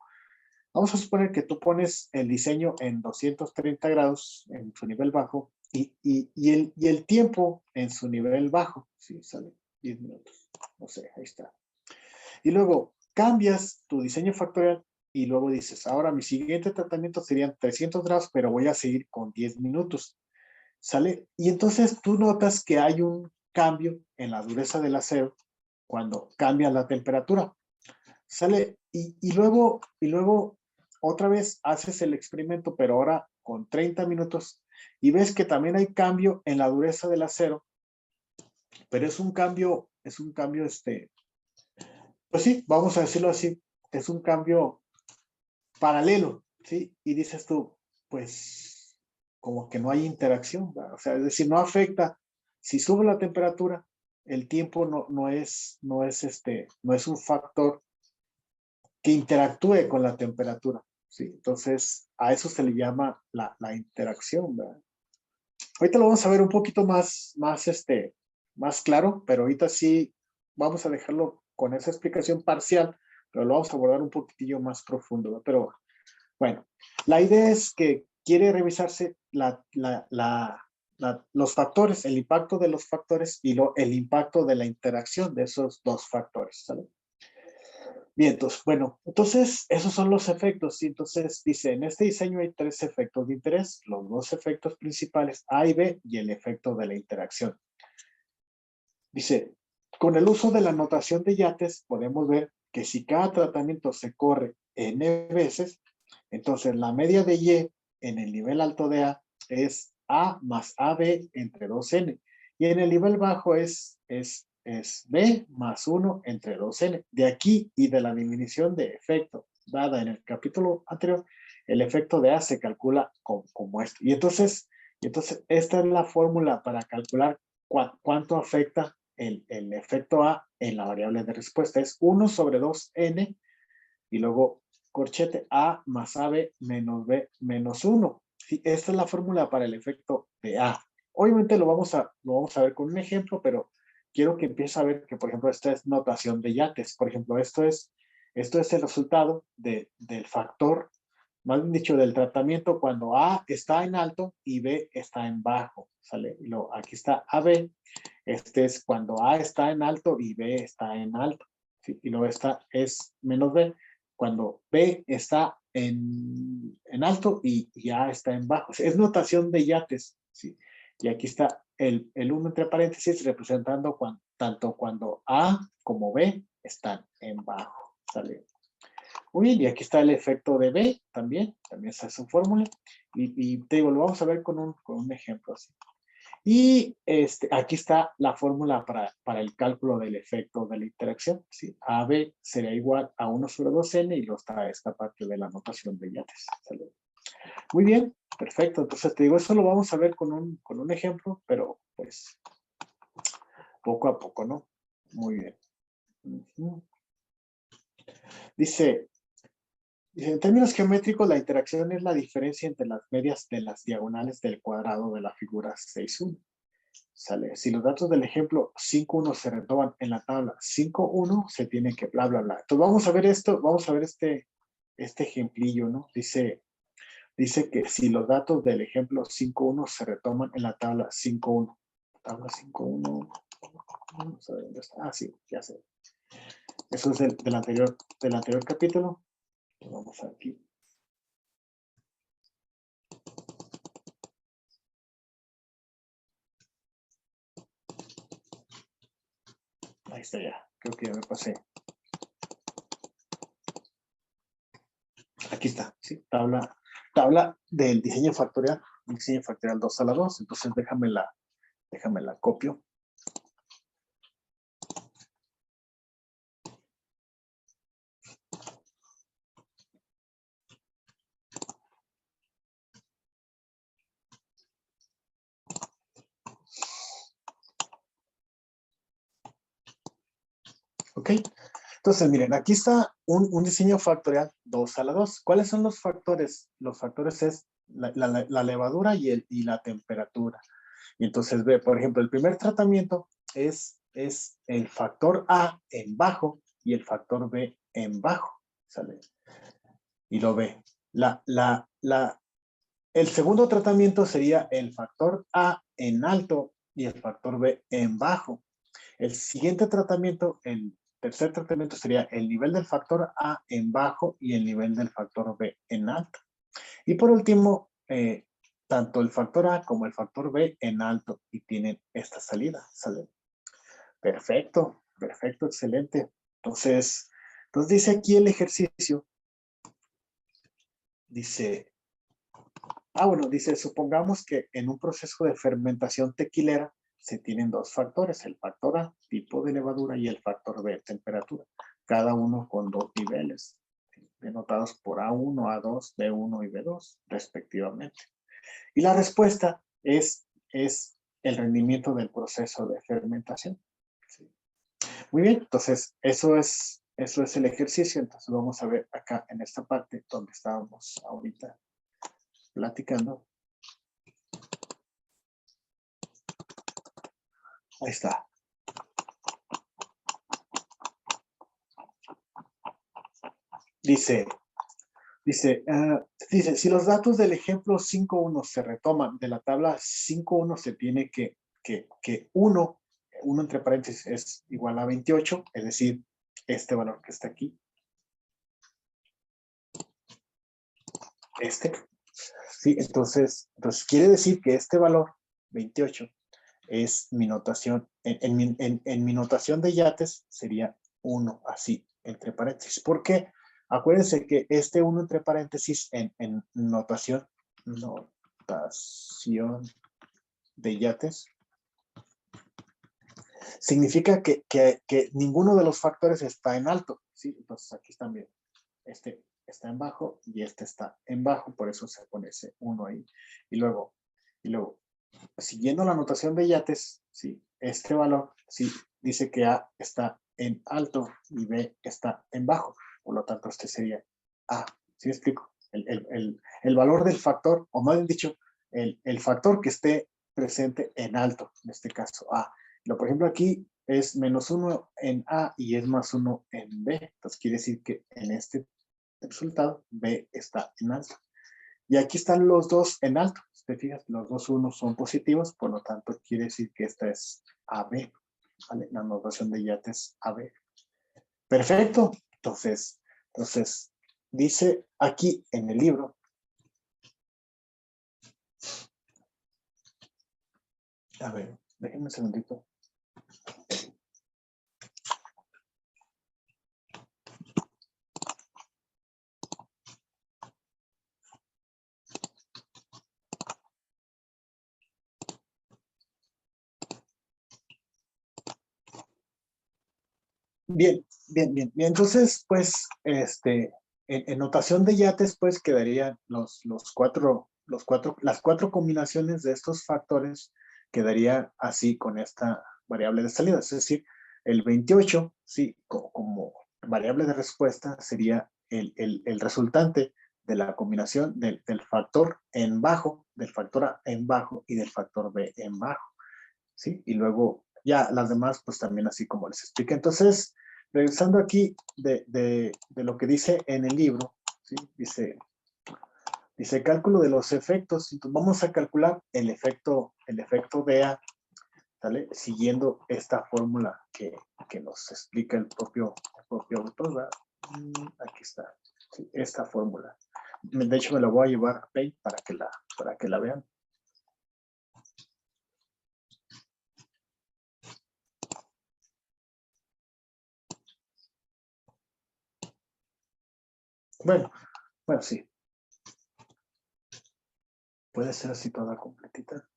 Vamos a suponer que tú pones el diseño en 230 grados en su nivel bajo y el tiempo en su nivel bajo. Sí, sale 10 minutos. No sé, ahí está. Y luego cambias tu diseño factorial y luego dices, ahora mi siguiente tratamiento serían 300 grados, pero voy a seguir con 10 minutos. ¿Sale? Y entonces tú notas que hay un cambio en la dureza del acero cuando cambia la temperatura. ¿Sale? Y luego otra vez haces el experimento, pero ahora con 30 minutos y ves que también hay cambio en la dureza del acero, pero es un cambio, pues sí, vamos a decirlo así, es un cambio paralelo, ¿sí? Y dices tú, pues como que no hay interacción, ¿verdad? O sea, es decir, no afecta, si sube la temperatura, el tiempo no es un factor que interactúe con la temperatura, ¿sí? Entonces, a eso se le llama la interacción, ¿verdad? Ahorita lo vamos a ver un poquito más claro, pero ahorita sí vamos a dejarlo con esa explicación parcial, pero lo vamos a abordar un poquitillo más profundo, ¿verdad? Pero bueno, la idea es que quiere revisarse los factores, el impacto de los factores y el impacto de la interacción de esos dos factores, ¿sale? Bien, entonces, bueno, entonces esos son los efectos. Y entonces dice, en este diseño hay 3 efectos de interés, los 2 efectos principales, A y B, y el efecto de la interacción. Dice, con el uso de la notación de Yates, podemos ver que si cada tratamiento se corre n veces, entonces la media de Y en el nivel alto de A es A más AB entre 2N. Y en el nivel bajo es B más 1 entre 2n. De aquí y de la definición de efecto dada en el capítulo anterior, el efecto de A se calcula como esto. Y entonces esta es la fórmula para calcular cuánto afecta el efecto A en la variable de respuesta. Es 1 sobre 2n y luego corchete A más AB menos B menos 1. Sí, esta es la fórmula para el efecto de A. Obviamente lo vamos a ver con un ejemplo, pero quiero que empieces a ver que, por ejemplo, esta es notación de Yates. Por ejemplo, esto es el resultado del factor, más bien dicho, del tratamiento cuando A está en alto y B está en bajo. ¿Sale? Y aquí está AB. Este es cuando A está en alto y B está en alto. ¿Sí? Y luego esta es menos B cuando B está en alto y A está en bajo. Es notación de Yates. ¿Sí? Y aquí está el 1 entre paréntesis representando tanto cuando A como B están en bajo. ¿Sale? Muy bien, y aquí está el efecto de B también está su fórmula. Y te digo, lo vamos a ver con un ejemplo así. Y aquí está la fórmula para el cálculo del efecto de la interacción. ¿Sí? AB sería igual a 1 sobre 2n y luego está esta parte de la notación de Yates. ¿Sale? Muy bien, perfecto. Entonces te digo, eso lo vamos a ver con un ejemplo, pero pues poco a poco, ¿no? Muy bien. Dice, en términos geométricos, la interacción es la diferencia entre las medias de las diagonales del cuadrado de la figura 6.1. ¿Sale? Si los datos del ejemplo 5.1 se retoman en la tabla 5.1, se tiene que bla, bla, bla. Entonces vamos a ver esto, vamos a ver este ejemplillo, ¿no? Dice que si los datos del ejemplo 5.1 se retoman en la tabla 5.1. Tabla 5.1. Vamos a ver dónde está. Ah, sí, ya sé. Eso es del anterior capítulo. Vamos aquí. Ahí está ya. Creo que ya me pasé. Aquí está, ¿sí? Tabla del diseño factorial. Diseño factorial 2 a la 2. Entonces déjame la copio. ¿Ok? Entonces, miren, aquí está un diseño factorial 2 a la 2. ¿Cuáles son los factores? Los factores es la levadura y la temperatura. Y entonces ve, por ejemplo, el primer tratamiento es el factor A en bajo y el factor B en bajo. ¿Sale? Y lo ve. El segundo tratamiento sería el factor A en alto y el factor B en bajo. El siguiente tratamiento, el tercer tratamiento sería el nivel del factor A en bajo y el nivel del factor B en alto. Y por último, tanto el factor A como el factor B en alto y tienen esta salida. ¿Sale? Perfecto, perfecto, excelente. Entonces dice aquí el ejercicio. Dice, dice, supongamos que en un proceso de fermentación tequilera se tienen dos factores, el factor A, tipo de levadura, y el factor B, temperatura, cada uno con dos niveles, denotados por A1, A2, B1 y B2, respectivamente. Y la respuesta es el rendimiento del proceso de fermentación. ¿Sí? Muy bien, entonces eso es el ejercicio. Entonces vamos a ver acá en esta parte donde estábamos ahorita platicando. Ahí está. Dice, si los datos del ejemplo 5.1 se retoman de la tabla 5.1, se tiene que 1 entre paréntesis es igual a 28, es decir, este valor que está aquí. Sí, entonces quiere decir que este valor, 28, es mi notación. En mi notación de Yates sería 1, así, entre paréntesis. ¿Por qué? Acuérdense que este 1 entre paréntesis en notación de Yates significa que ninguno de los factores está en alto, ¿sí? Entonces aquí están bien. Este está en bajo y este está en bajo, por eso se pone ese 1 ahí. Y luego, siguiendo la notación de Yates, ¿sí? Este valor, sí, dice que A está en alto y B está en bajo. Por lo tanto, este sería A. ¿Sí me explico? El valor del factor, o más bien dicho, el factor que esté presente en alto, en este caso A. Por ejemplo, aquí es -1 en A y es +1 en B. Entonces quiere decir que en este resultado B está en alto. Y aquí están los dos en alto. Si te fijas, los dos unos son positivos, por lo tanto quiere decir que esta es AB. ¿Vale? La notación de Yates AB. Perfecto. Entonces, dice aquí en el libro. A ver, déjenme un segundito. Bien, bien, bien, bien. Entonces, pues, en notación de Yates, pues, quedarían las cuatro combinaciones de estos factores quedaría así con esta variable de salida. Es decir, el 28, sí, como variable de respuesta sería el resultante de la combinación del factor en bajo, del factor A en bajo y del factor B en bajo. ¿Sí? Y luego ya las demás, pues también así como les expliqué. Entonces, regresando aquí de lo que dice en el libro, ¿sí? Dice cálculo de los efectos. Entonces, vamos a calcular el efecto de A, ¿sale? Siguiendo esta fórmula que nos explica el propio autor, ¿verdad? Aquí está, ¿sí? Esta fórmula. De hecho, me la voy a llevar a Paint para que la vean. Bueno, sí. Puede ser así toda completita.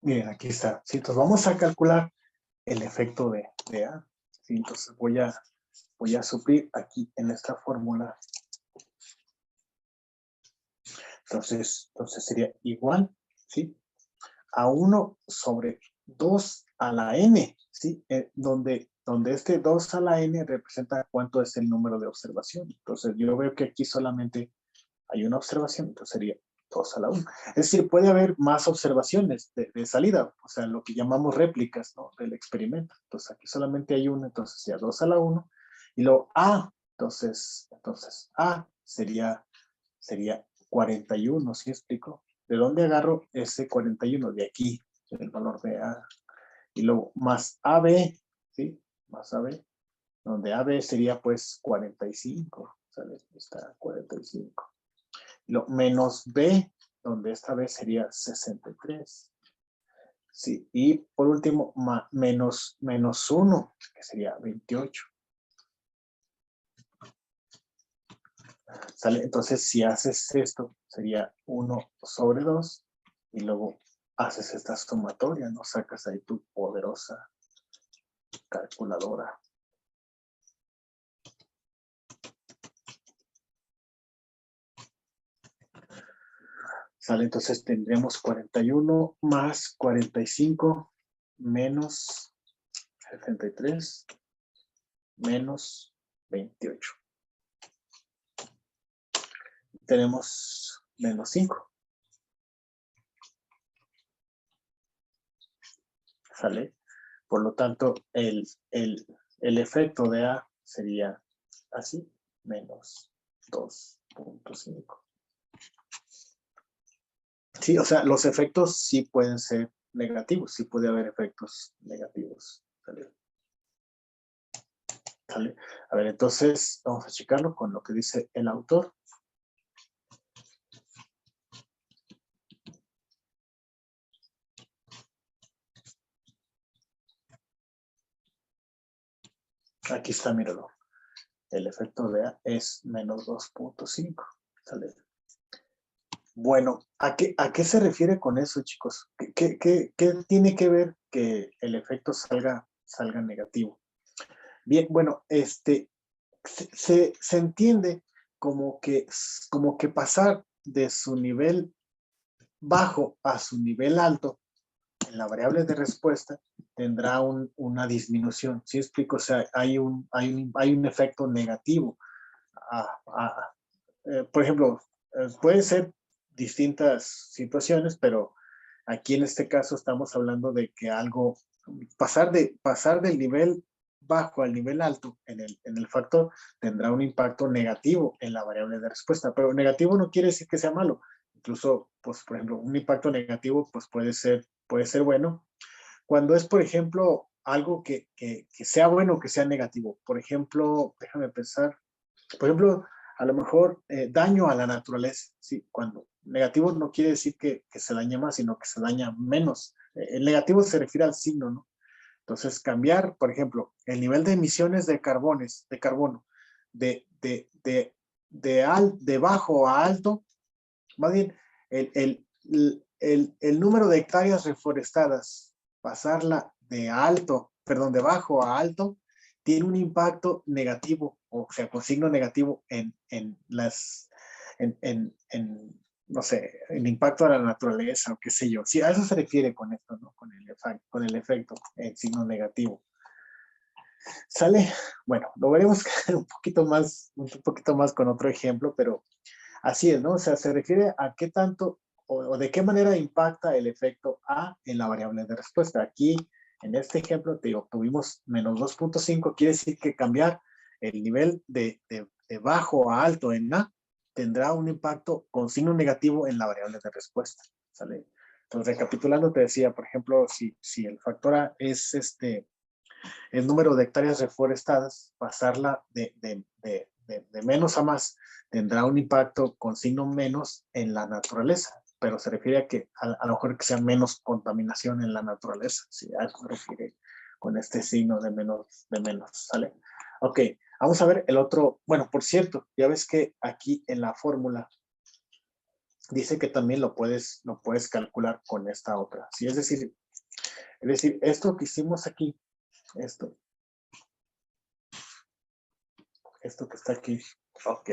Bien, aquí está. Sí, entonces vamos a calcular el efecto de A. Sí, entonces voy a suplir aquí en esta fórmula. Entonces sería igual, ¿sí? A 1 sobre 2 a la n, ¿sí? Donde este 2 a la n representa cuánto es el número de observación. Entonces yo veo que aquí solamente hay una observación, entonces sería 2 a la 1. Es decir, puede haber más observaciones de salida, o sea, lo que llamamos réplicas, ¿no? Del experimento. Entonces aquí solamente hay una, entonces sería 2 a la 1. Y luego A, entonces A sería 41, ¿sí explico? ¿De dónde agarro ese 41? De aquí, el valor de A. Y luego más AB, ¿sí? Más AB, donde AB sería pues 45, ¿sale? Está 45. Lo menos B, donde esta vez sería 63. Sí, y por último, menos 1, que sería 28. ¿Sale? Entonces, si haces esto, sería 1 sobre 2, y luego haces esta sumatoria, ¿no? Sacas ahí tu poderosa calculadora. ¿Sale? Entonces tendremos 41 más 45 menos 73 menos 28. Tenemos menos 5. ¿Sale? Por lo tanto, el efecto de A sería así, menos 2.5. Sí, o sea, los efectos sí pueden ser negativos, sí puede haber efectos negativos. ¿Sale? ¿Sale? A ver, entonces vamos a checarlo con lo que dice el autor. Aquí está, míralo. El efecto de A es menos 2.5. ¿Sale? Bueno, ¿a qué se refiere con eso, chicos? ¿Qué tiene que ver que el efecto salga negativo? Bien, bueno, se entiende como que pasar de su nivel bajo a su nivel alto en la variable de respuesta tendrá una disminución. ¿Sí explico? O sea, hay un efecto negativo. Por ejemplo, pueden ser distintas situaciones, pero aquí en este caso estamos hablando de que algo, pasar del nivel bajo al nivel alto en el factor tendrá un impacto negativo en la variable de respuesta, pero negativo no quiere decir que sea malo. Incluso, pues, por ejemplo, un impacto negativo pues puede ser bueno cuando es, por ejemplo, algo que sea bueno o que sea negativo. Por ejemplo, déjame pensar, por ejemplo, a lo mejor daño a la naturaleza, ¿sí? Cuando negativo no quiere decir que se dañe más, sino que se daña menos. El negativo se refiere al signo, ¿no? Entonces, cambiar, por ejemplo, el nivel de emisiones de carbono de bajo a alto, más bien, el número de hectáreas reforestadas, pasarla de bajo a alto, tiene un impacto negativo, o sea, con signo negativo no sé, el impacto a la naturaleza o qué sé yo. Sí, a eso se refiere con esto, ¿no? Con el efecto en signo negativo. ¿Sale? Bueno, lo veremos un poquito más con otro ejemplo, pero así es, ¿no? O sea, se refiere a qué tanto o de qué manera impacta el efecto A en la variable de respuesta. Aquí, en este ejemplo, te digo, tuvimos menos 2.5, quiere decir que cambiar el nivel de bajo a alto en A tendrá un impacto con signo negativo en la variable de respuesta, ¿sale? Entonces, recapitulando, te decía, por ejemplo, si el factor A es el número de hectáreas reforestadas, pasarla de menos a más, tendrá un impacto con signo menos en la naturaleza, pero se refiere a que a lo mejor que sea menos contaminación en la naturaleza, ¿sí? A eso se refiere con este signo de menos, ¿sale? Ok, vamos a ver el otro, bueno, por cierto, ya ves que aquí en la fórmula dice que también lo puedes calcular con esta otra, ¿sí? Es decir, esto que hicimos aquí, esto que está aquí, ok,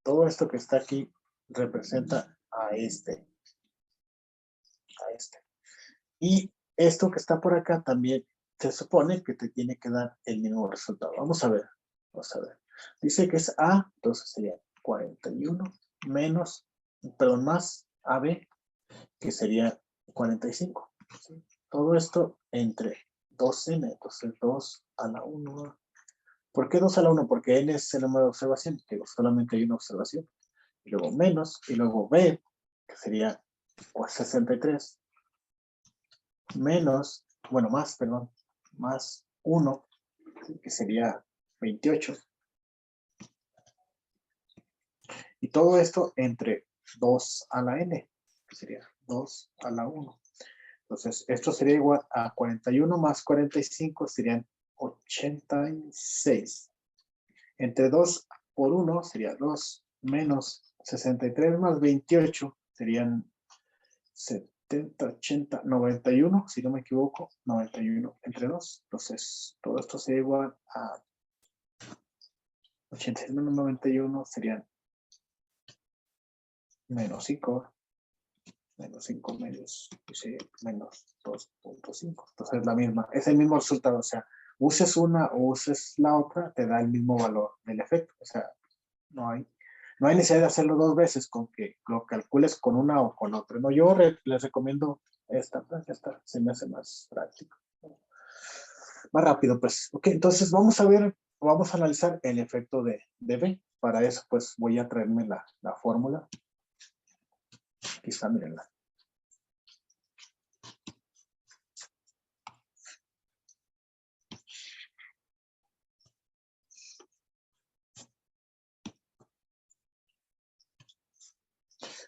todo esto que está aquí representa a este. Y esto que está por acá también se supone que te tiene que dar el mismo resultado. Vamos a ver. Dice que es A, entonces sería 41 menos, perdón, más AB, que sería 45. ¿Sí? Todo esto entre 2n, entonces 2 a la 1. ¿Por qué 2 a la 1? Porque n es el número de observación, digo, solamente hay una observación. Y luego menos, y luego b, que sería 63, menos, bueno, más, perdón, más 1, que sería 28. Y todo esto entre 2 a la n, que sería 2 a la 1. Entonces, esto sería igual a 41 más 45 serían 86. Entre 2 por 1 sería 2 menos 63 más 28 serían 70, 80, 91, si no me equivoco, 91 entre 2. Entonces, todo esto sería igual a 86 menos 91 serían menos 5 medios, menos 2.5. Entonces, es el mismo resultado. O sea, uses una o uses la otra, te da el mismo valor del efecto. O sea, no hay necesidad de hacerlo dos veces con que lo calcules con una o con otra. No, yo les recomiendo esta, pues ya está, se me hace más práctico. Más rápido, pues. Ok, entonces vamos a analizar el efecto de B. Para eso, pues voy a traerme la fórmula. Aquí está, mírenla.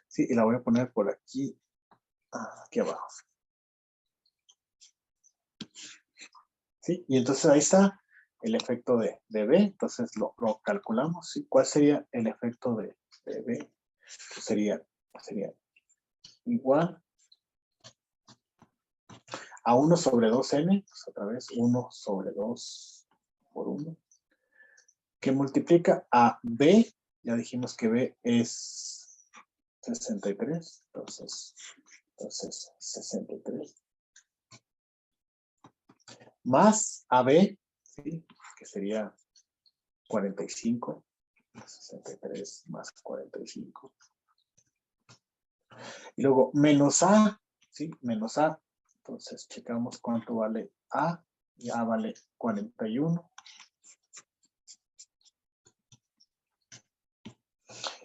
Sí, y la voy a poner por aquí, aquí abajo. ¿sí? Y entonces ahí está el efecto de B, entonces lo calculamos, ¿sí? ¿Cuál sería el efecto de B? Pues sería igual a 1 sobre 2n, pues otra vez 1 sobre 2 por 1, que multiplica a B, ya dijimos que B es 63, entonces 63, más AB, ¿sí? Que sería 45, 63 más 45. Y luego menos A, ¿sí? Menos A. Entonces checamos cuánto vale A. Y A vale 41.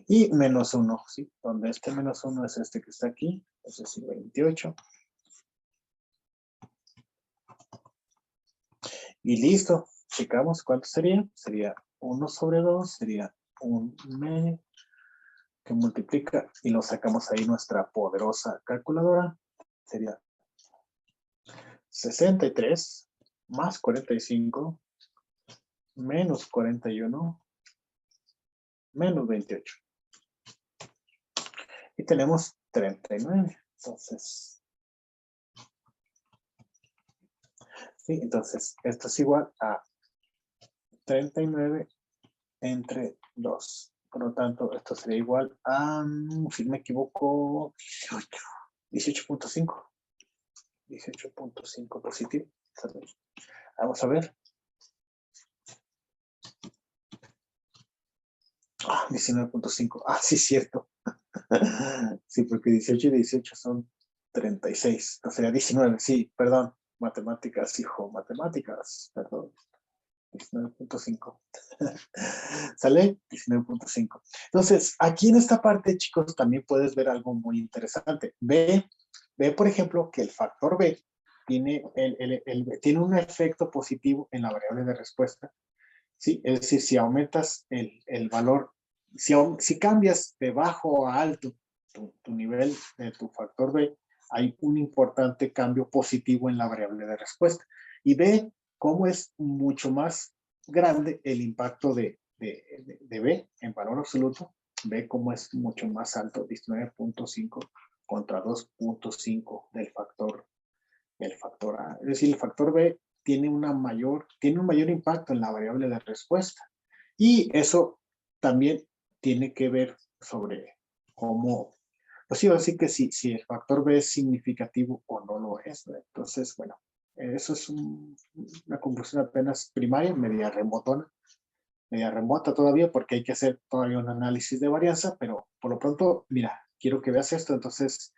Y menos 1, ¿sí? Donde este menos 1 es este que está aquí, es decir, 28. Y listo. Checamos cuánto sería. Sería 1 sobre 2, sería 1 medio, que multiplica, y lo sacamos ahí nuestra poderosa calculadora. Sería 63 más 45 menos 41 menos 28. Y tenemos 39. Entonces, sí, entonces esto es igual a 39 entre 2. Por lo tanto, esto sería igual a, si no me equivoco, 18.5. 18.5 positivo. Vamos a ver. 19.5. Sí, cierto. Sí, porque 18 y 18 son 36. Entonces sería 19. Sí, perdón. Matemáticas, hijo. Matemáticas. Perdón. 19.5. ¿Sale? 19.5. Entonces, aquí en esta parte, chicos, también puedes ver algo muy interesante. Ve, por ejemplo, que el factor B tiene, tiene un efecto positivo en la variable de respuesta. ¿Sí? Es decir, si aumentas el valor, si cambias de bajo a alto tu nivel de tu factor B, hay un importante cambio positivo en la variable de respuesta. Y ve cómo es mucho más grande el impacto de B en valor absoluto. Ve cómo es mucho más alto, 19.5 contra 2.5 del factor A. Es decir, el factor B tiene un mayor impacto en la variable de respuesta. Y eso también tiene que ver sobre cómo, pues iba a decir que si el factor B es significativo o no lo es, ¿no? Entonces, bueno, eso es una conclusión apenas primaria, media remota todavía, porque hay que hacer todavía un análisis de varianza, pero por lo pronto, mira, quiero que veas esto. Entonces,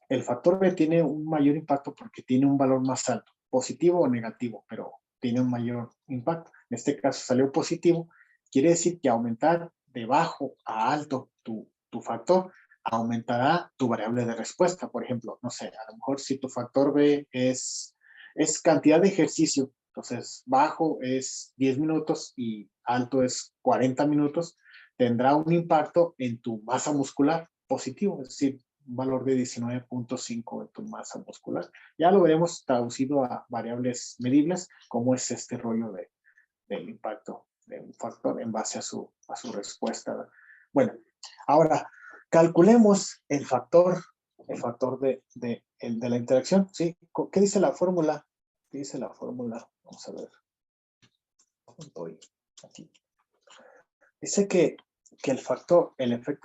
el factor B tiene un mayor impacto porque tiene un valor más alto, positivo o negativo, pero tiene un mayor impacto. En este caso salió positivo, quiere decir que aumentar de bajo a alto tu factor, aumentará tu variable de respuesta. Por ejemplo, no sé, a lo mejor si tu factor B es cantidad de ejercicio, entonces bajo es 10 minutos y alto es 40 minutos, tendrá un impacto en tu masa muscular positivo, es decir, un valor de 19.5 en tu masa muscular. Ya lo veremos traducido a variables medibles, como es este rollo del impacto de un factor en base a su respuesta. Bueno, ahora calculemos el factor de la interacción, ¿sí? ¿Qué dice la fórmula? ¿Qué dice la fórmula? Vamos a ver. Voy aquí. Dice que el efecto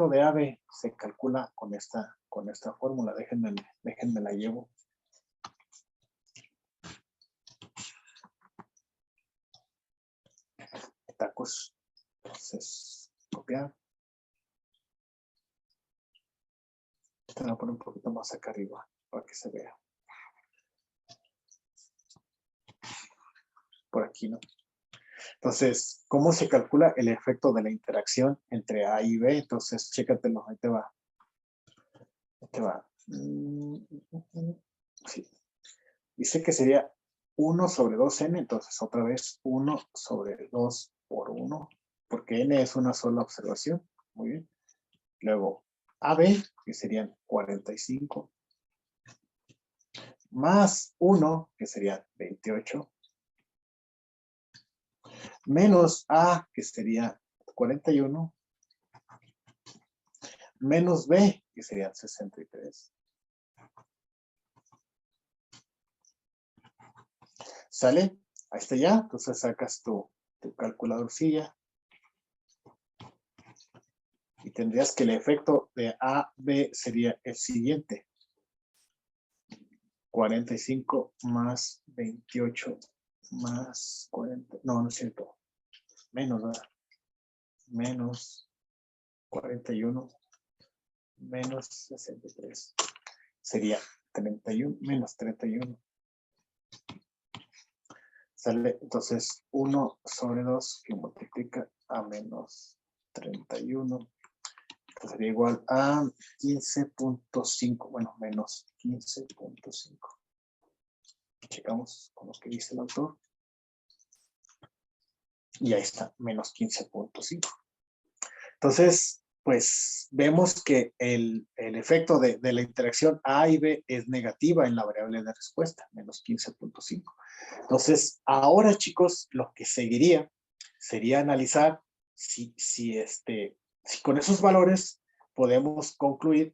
de AB se calcula con esta fórmula. Déjenme la llevo. Tacos. Entonces, copiar. Te voy a poner un poquito más acá arriba para que se vea. Por aquí, ¿no? Entonces, ¿cómo se calcula el efecto de la interacción entre A y B? Entonces, chécatelo, ahí te va. Ahí te va. Sí. Dice que sería 1 sobre 2n, entonces otra vez 1 sobre 2 por 1, porque n es una sola observación. Muy bien. Luego, AB, que serían 45, más 1, que serían 28, Menos A, que sería 41, menos B, que serían 63. ¿Sale? Ahí está ya. Entonces sacas tu calculadorcilla y tendrías que el efecto de A, B sería el siguiente. 45 más 28 más 40. No, no es cierto. Menos, ¿verdad? Menos 41 menos 63. Sería 31 menos 31. Sale entonces 1 sobre 2 que multiplica a menos 31. Esto sería igual a 15.5. Bueno, menos 15.5. Checamos con lo que dice el autor. Y ahí está, menos 15.5. Entonces, pues vemos que el efecto de la interacción A y B es negativa en la variable de respuesta, menos 15.5. Entonces, ahora chicos, lo que seguiría sería analizar si con esos valores podemos concluir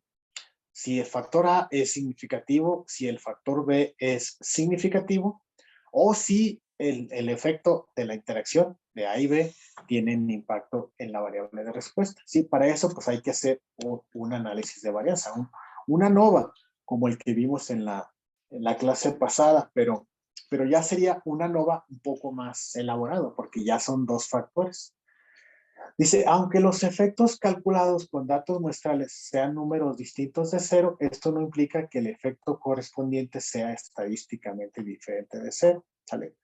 si el factor A es significativo, si el factor B es significativo, o si el efecto de la interacción de A y B tienen impacto en la variable de respuesta. Sí, para eso pues hay que hacer un análisis de varianza, una ANOVA, como el que vimos en la clase pasada, pero ya sería una ANOVA un poco más elaborado, porque ya son dos factores. Dice, aunque los efectos calculados con datos muestrales sean números distintos de cero, esto no implica que el efecto correspondiente sea estadísticamente diferente de cero, ¿sale?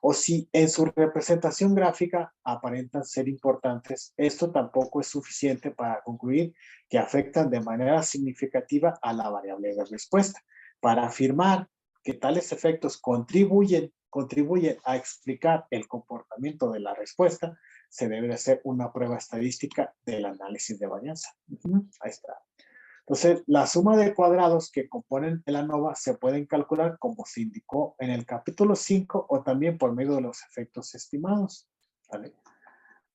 O si en su representación gráfica aparentan ser importantes, esto tampoco es suficiente para concluir que afectan de manera significativa a la variable de respuesta. Para afirmar que tales efectos contribuyen a explicar el comportamiento de la respuesta, se debe hacer una prueba estadística del análisis de varianza. Ahí está. Entonces, la suma de cuadrados que componen el ANOVA se pueden calcular como se indicó en el capítulo 5 o también por medio de los efectos estimados, ¿vale?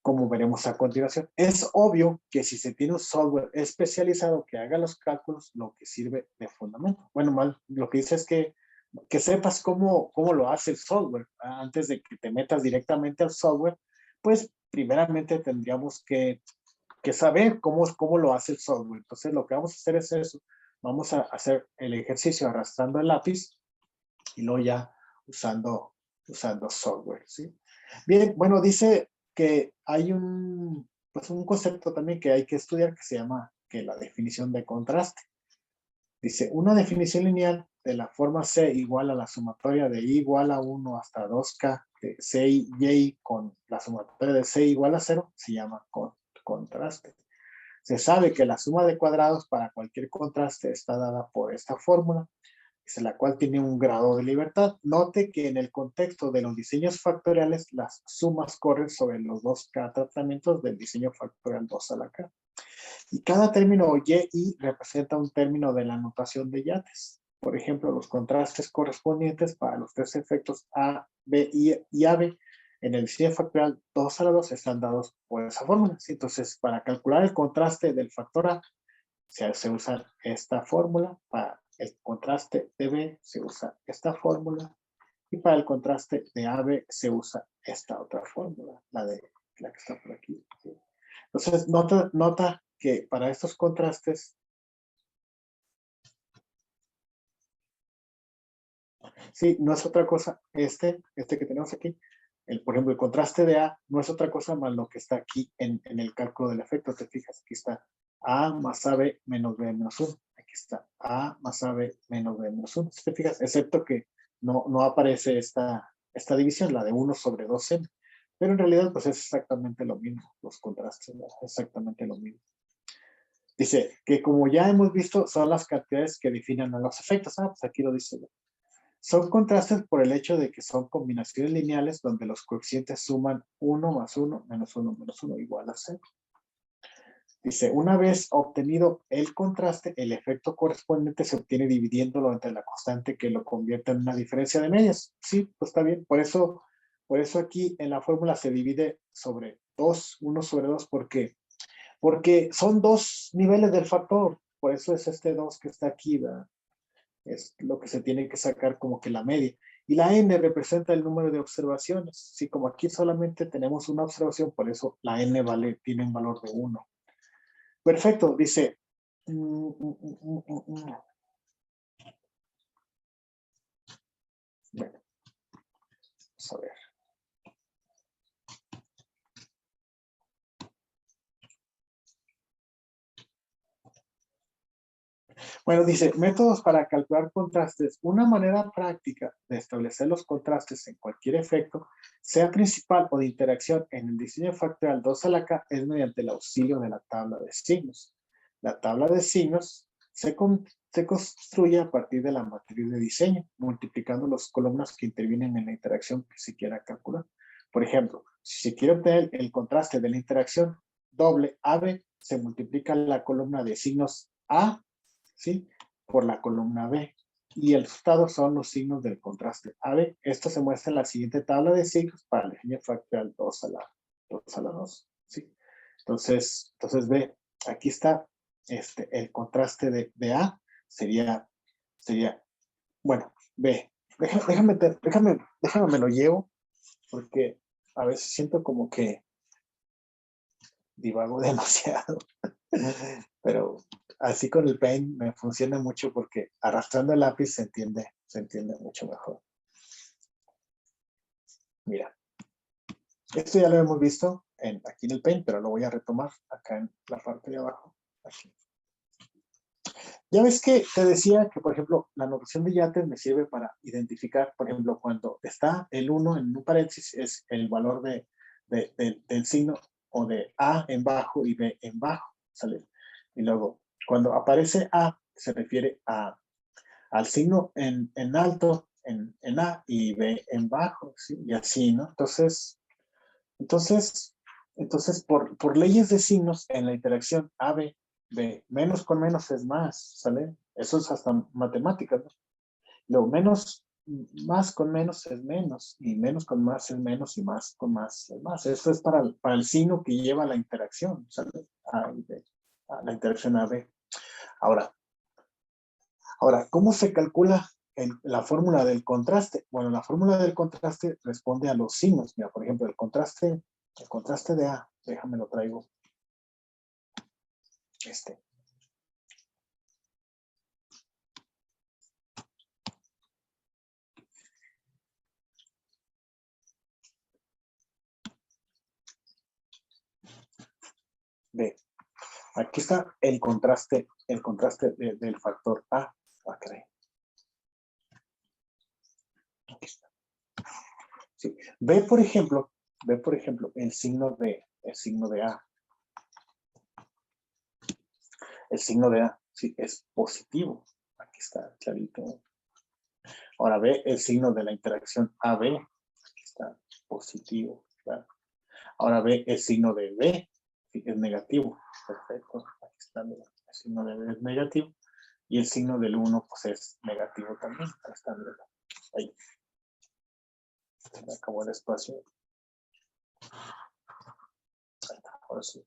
Como veremos a continuación. Es obvio que si se tiene un software especializado que haga los cálculos, lo que sirve de fundamento. Bueno, mal, lo que dice es que sepas cómo lo hace el software. Antes de que te metas directamente al software, pues primeramente tendríamos que saber cómo lo hace el software. Entonces lo que vamos a hacer es eso. Vamos a hacer el ejercicio arrastrando el lápiz y luego ya usando software, ¿sí? Bien, bueno, dice que hay pues un concepto también que hay que estudiar que se llama la definición de contraste. Dice, una definición lineal de la forma C igual a la sumatoria de I igual a 1 hasta 2K de C y Y con la sumatoria de C igual a 0 se llama contraste. Se sabe que la suma de cuadrados para cualquier contraste está dada por esta fórmula, la cual tiene un grado de libertad. Note que en el contexto de los diseños factoriales, las sumas corren sobre los 2K tratamientos del diseño factorial 2 a la K. Y cada término Y representa un término de la notación de Yates. Por ejemplo, los contrastes correspondientes para los tres efectos A, B y AB en el diseño factorial 2 a la 2 están dados por esa fórmula. Entonces, para calcular el contraste del factor A, se usa esta fórmula. Para el contraste de B, se usa esta fórmula. Y para el contraste de AB, se usa esta otra fórmula, la que está por aquí. Entonces, nota que para estos contrastes, sí, no es otra cosa, este que tenemos aquí, por ejemplo, el contraste de A no es otra cosa más lo que está aquí en el cálculo del efecto. Te fijas, aquí está A más AB menos B menos 1. Aquí está A más AB menos B menos 1. Te fijas, excepto que no aparece esta división, la de 1 sobre 2n. Pero en realidad, pues es exactamente lo mismo, los contrastes, ¿no? Exactamente lo mismo. Dice que como ya hemos visto, son las cantidades que definen a los efectos. Pues aquí lo dice. Son contrastes por el hecho de que son combinaciones lineales donde los coeficientes suman 1 más 1 menos 1 menos 1 igual a 0. Dice, una vez obtenido el contraste, el efecto correspondiente se obtiene dividiéndolo entre la constante que lo convierte en una diferencia de medias. Sí, pues está bien. Por eso Por eso aquí en la fórmula se divide sobre 2, 1 sobre 2, porque son dos niveles del factor. Por eso es este 2 que está aquí, ¿verdad? Es lo que se tiene que sacar como que la media. Y la n representa el número de observaciones. Sí, como aquí solamente tenemos una observación, por eso la n tiene un valor de 1. Perfecto, dice. Bueno, vamos a ver. Bueno, dice, métodos para calcular contrastes. Una manera práctica de establecer los contrastes en cualquier efecto, sea principal o de interacción en el diseño factorial 2 a la k, es mediante el auxilio de la tabla de signos. La tabla de signos se construye a partir de la matriz de diseño, multiplicando las columnas que intervienen en la interacción que se quiera calcular. Por ejemplo, si se quiere obtener el contraste de la interacción doble AB, se multiplica la columna de signos A, ¿sí? Por la columna B. Y el resultado son los signos del contraste AB. Esto se muestra en la siguiente tabla de signos para el diseño factorial 2 a la 2. ¿Sí? Entonces ve, aquí está el contraste de A. Sería, bueno, B. Déjame, me lo llevo, porque a veces siento como que divago demasiado. Pero así con el Paint me funciona mucho porque arrastrando el lápiz se entiende mucho mejor. Mira, esto ya lo hemos visto aquí en el Paint, pero lo voy a retomar acá en la parte de abajo. Aquí. Ya ves que te decía que, por ejemplo, la notación de yates me sirve para identificar, por ejemplo, cuando está el 1 en un paréntesis, es el valor del signo o de A en bajo y B en bajo, ¿sale? Y luego, cuando aparece A, se refiere al signo en alto, en A, y B en bajo, ¿sí? Y así, ¿no? Entonces por leyes de signos, en la interacción AB, B, menos con menos es más, ¿sale? Eso es hasta matemáticas, ¿no? Lo más con menos es menos, y menos con más es menos, y más con más es más. Eso es para el signo que lleva la interacción, ¿sale? A y B, la interacción AB. Ahora, ¿cómo se calcula la fórmula del contraste? Bueno, la fórmula del contraste responde a los signos. Mira, por ejemplo, el contraste de A, déjame lo traigo. B. Aquí está el contraste del factor A. Aquí está. Sí. Ve, por ejemplo, el signo de A. El signo de A, sí, es positivo. Aquí está, clarito. Ahora ve el signo de la interacción AB. Aquí está, positivo. Claro. Ahora ve el signo de B. Sí, es negativo. Perfecto. Aquí está, el signo de B es negativo. Y el signo del 1, pues es negativo también. Ahí está, ahí. Se me acabó el espacio. Ahí está, ahora sí.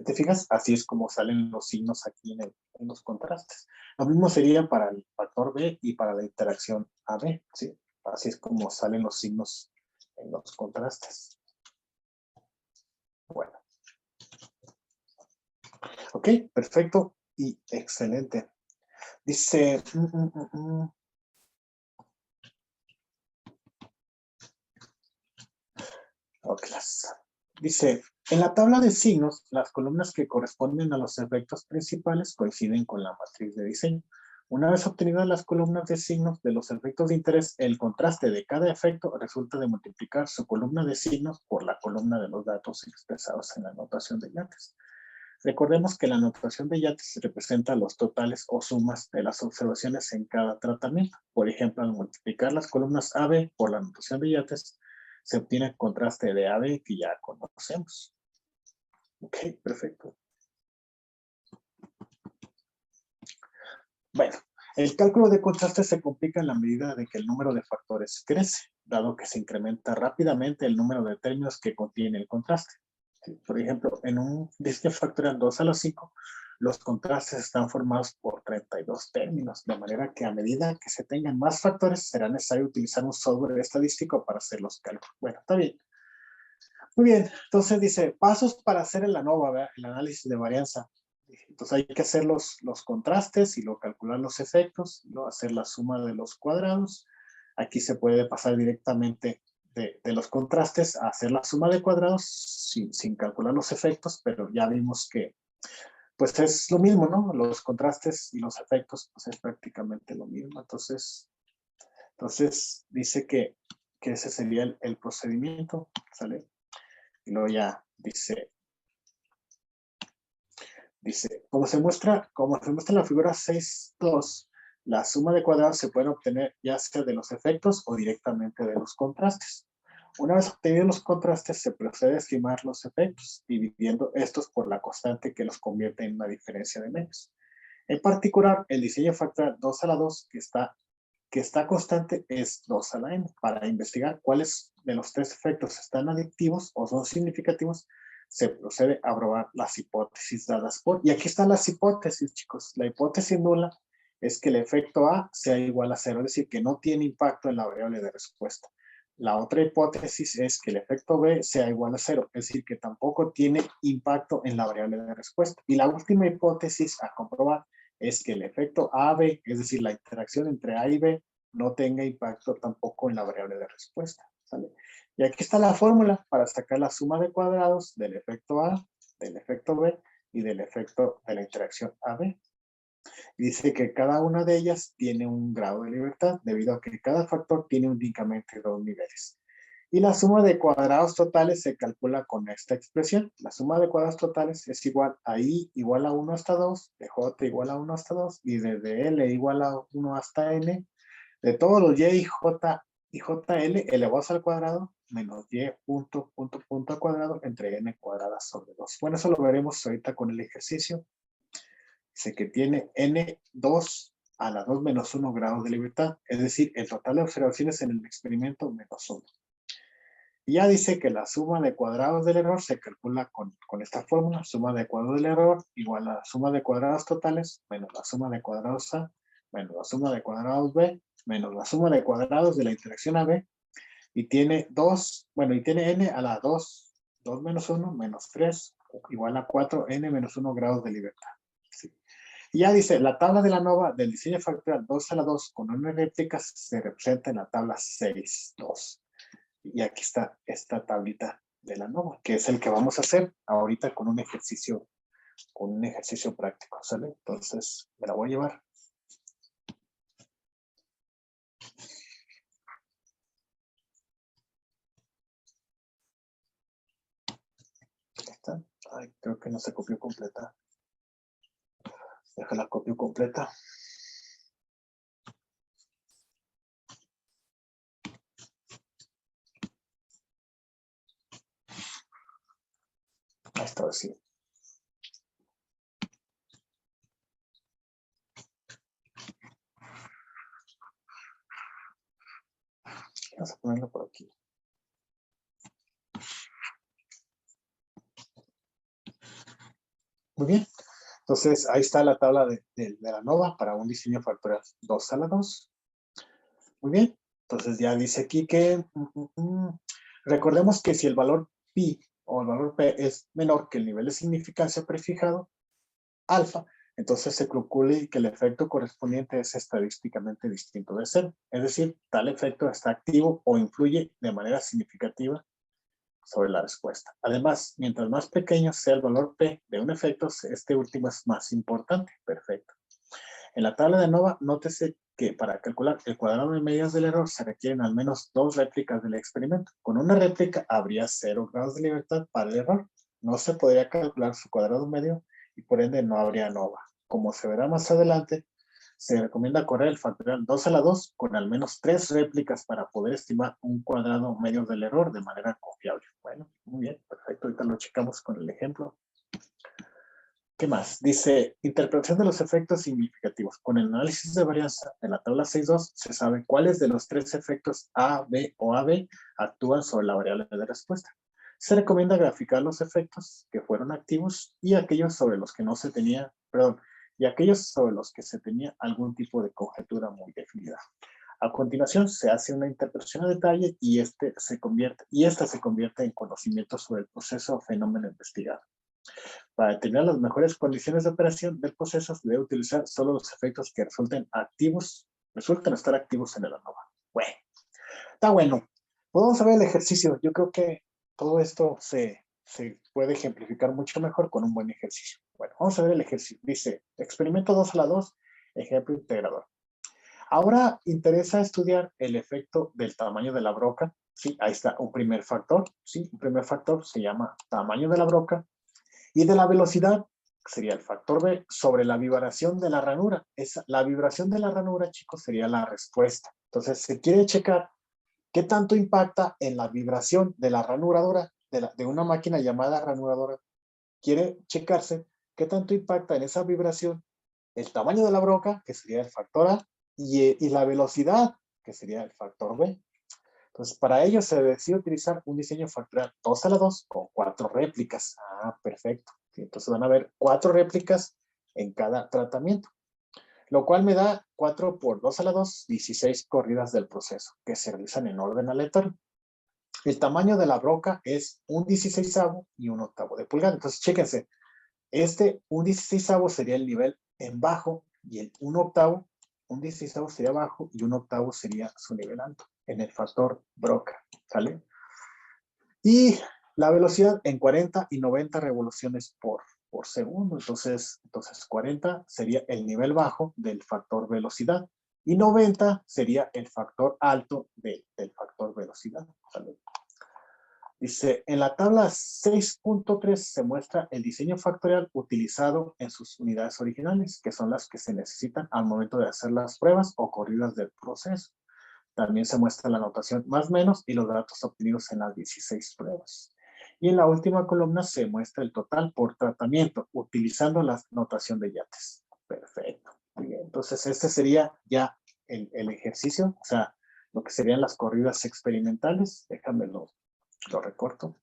¿Te fijas? Así es como salen los signos aquí en los contrastes. Lo mismo sería para el factor B y para la interacción AB, ¿sí? Así es como salen los signos en los contrastes. Bueno. Ok, perfecto y excelente. Dice... Dice, en la tabla de signos, las columnas que corresponden a los efectos principales coinciden con la matriz de diseño. Una vez obtenidas las columnas de signos de los efectos de interés, el contraste de cada efecto resulta de multiplicar su columna de signos por la columna de los datos expresados en la notación de yates. Recordemos que la notación de yates representa los totales o sumas de las observaciones en cada tratamiento. Por ejemplo, al multiplicar las columnas AB por la notación de yates, se obtiene el contraste de AB que ya conocemos. Ok, perfecto. Bueno, el cálculo de contraste se complica en la medida de que el número de factores crece. dado que se incrementa rápidamente el número de términos que contiene el contraste. Por ejemplo, en un diseño factorial 2 a la 5, los contrastes están formados por 32 términos, de manera que a medida que se tengan más factores, será necesario utilizar un software estadístico para hacer los cálculos. Bueno, está bien. Muy bien, entonces dice, pasos para hacer el ANOVA, ¿verdad? El análisis de varianza. Entonces hay que hacer los contrastes y luego calcular los efectos, luego hacer la suma de los cuadrados. Aquí se puede pasar directamente de los contrastes a hacer la suma de cuadrados sin calcular los efectos, pero ya vimos que pues es lo mismo, ¿no? Los contrastes y los efectos pues es prácticamente lo mismo. Entonces dice que ese sería el procedimiento, ¿sale? Y luego ya dice, como se muestra en la figura 6.2, la suma de cuadrados se puede obtener ya sea de los efectos o directamente de los contrastes. Una vez obtenidos los contrastes, se procede a estimar los efectos, dividiendo estos por la constante que los convierte en una diferencia de medios. En particular, el diseño factorial 2 a la 2, que está constante, es 2 a la n. Para investigar cuáles de los tres efectos están adictivos o son significativos, se procede a probar las hipótesis dadas por. Y aquí están las hipótesis, chicos. La hipótesis nula es que el efecto A sea igual a 0, es decir, que no tiene impacto en la variable de respuesta. La otra hipótesis es que el efecto B sea igual a 0, es decir, que tampoco tiene impacto en la variable de respuesta. Y la última hipótesis a comprobar es que el efecto A-B, es decir, la interacción entre A y B, no tenga impacto tampoco en la variable de respuesta, ¿sale? Y aquí está la fórmula para sacar la suma de cuadrados del efecto A, del efecto B y del efecto de la interacción AB. Dice que cada una de ellas tiene un grado de libertad, debido a que cada factor tiene únicamente dos niveles. Y la suma de cuadrados totales se calcula con esta expresión. La suma de cuadrados totales es igual a I igual a 1 hasta 2, de J igual a 1 hasta 2, y de L igual a 1 hasta N, de todos los Y, J y JL elevados al cuadrado, menos Y punto al cuadrado entre N cuadrada sobre 2. Bueno, eso lo veremos ahorita con el ejercicio. Dice que tiene N2 a la 2 menos 1 grados de libertad, es decir, el total de observaciones en el experimento menos 1. Y ya dice que la suma de cuadrados del error se calcula con esta fórmula, suma de cuadrados del error igual a la suma de cuadrados totales menos la suma de cuadrados A menos la suma de cuadrados B menos la suma de cuadrados de la interacción AB, y tiene 2, bueno, y tiene N a la 2 menos 1 menos 3 igual a 4 N menos 1 grados de libertad. ¿Sí? Y ya dice, la tabla de la ANOVA del diseño factorial 2 a la 2 con N réplicas se representa en la tabla 6.2. Y aquí está esta tablita de la ANOVA, que es el que vamos a hacer ahorita con un ejercicio práctico, ¿sale? Entonces, me la voy a llevar. Ahí está. Ay, creo que no se copió completa. Deja la copio completa. Ahí está, sí. Vamos a ponerlo por aquí. Muy bien. Entonces, ahí está la tabla de la ANOVA para un diseño factorial 2 a la 2. Muy bien. Entonces, ya dice aquí que recordemos que si el valor pi o el valor p es menor que el nivel de significancia prefijado, alfa, entonces se calcula que el efecto correspondiente es estadísticamente distinto de 0. Es decir, tal efecto está activo o influye de manera significativa sobre la respuesta. Además, mientras más pequeño sea el valor P de un efecto, este último es más importante. Perfecto. En la tabla de ANOVA, nótese que para calcular el cuadrado de medidas del error se requieren al menos 2 réplicas del experimento. Con una réplica habría 0 grados de libertad para el error. No se podría calcular su cuadrado medio y por ende no habría ANOVA. Como se verá más adelante, se recomienda correr el factorial 2 a la 2 con al menos 3 réplicas para poder estimar un cuadrado medio del error de manera confiable. Bueno, muy bien, perfecto. Ahorita lo checamos con el ejemplo. ¿Qué más? Dice, interpretación de los efectos significativos. Con el análisis de varianza en la tabla 6.2 se sabe cuáles de los tres efectos A, B o AB actúan sobre la variable de respuesta. Se recomienda graficar los efectos que fueron activos y aquellos sobre los que no se tenía, perdón, y aquellos sobre los que se tenía algún tipo de conjetura muy definida. A continuación se hace una interpretación a detalle y esta se convierte en conocimiento sobre el proceso o fenómeno investigado. Para determinar las mejores condiciones de operación del proceso, se debe utilizar solo los efectos que resulten estar activos en el ANOVA. Bueno, está bueno. Podemos ver el ejercicio. Yo creo que todo esto se puede ejemplificar mucho mejor con un buen ejercicio. Bueno, vamos a ver el ejercicio. Dice, experimento 2 a la 2, ejemplo integrador. Ahora interesa estudiar el efecto del tamaño de la broca. Sí, ahí está un primer factor. Sí, un primer factor se llama tamaño de la broca. Y de la velocidad, sería el factor B, sobre la vibración de la ranura. La vibración de la ranura, chicos, sería la respuesta. Entonces, se quiere checar qué tanto impacta en la vibración de la ranuradora, de una máquina llamada ranuradora. Quiere checarse qué tanto impacta en esa vibración el tamaño de la broca, que sería el factor A, y la velocidad, que sería el factor B. Entonces, para ello se decide utilizar un diseño factorial 2 a la 2 con 4 réplicas. Ah, perfecto. Sí, entonces van a haber 4 réplicas en cada tratamiento, lo cual me da 4 por 2 a la 2, 16 corridas del proceso, que se realizan en orden aleatorio. El tamaño de la broca es un 16avo y un octavo de pulgada. Entonces, chéquense, un 16avo sería el nivel en bajo y el un octavo, un 16avo sería bajo y un octavo sería su nivel alto en el factor broca, ¿sale? Y la velocidad en 40 y 90 revoluciones por segundo. Entonces 40 sería el nivel bajo del factor velocidad y 90 sería el factor alto del factor velocidad, ¿sale? Dice, en la tabla 6.3 se muestra el diseño factorial utilizado en sus unidades originales, que son las que se necesitan al momento de hacer las pruebas o corridas del proceso. También se muestra la notación más menos y los datos obtenidos en las 16 pruebas. Y en la última columna se muestra el total por tratamiento, utilizando la notación de Yates. Perfecto. Muy bien. Entonces, este sería ya el ejercicio, o sea, lo que serían las corridas experimentales. Déjame lo recorto.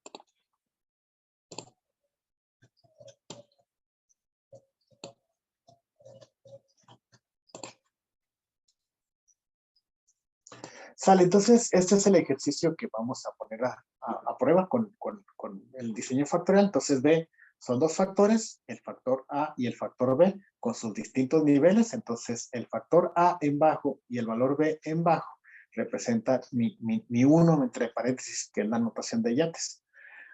Sale, entonces este es el ejercicio que vamos a poner a prueba con el diseño factorial. Entonces ve, son dos factores, el factor A y el factor B, con sus distintos niveles. Entonces el factor A en bajo y el valor B en bajo representa mi 1 entre paréntesis, que es la notación de Yates.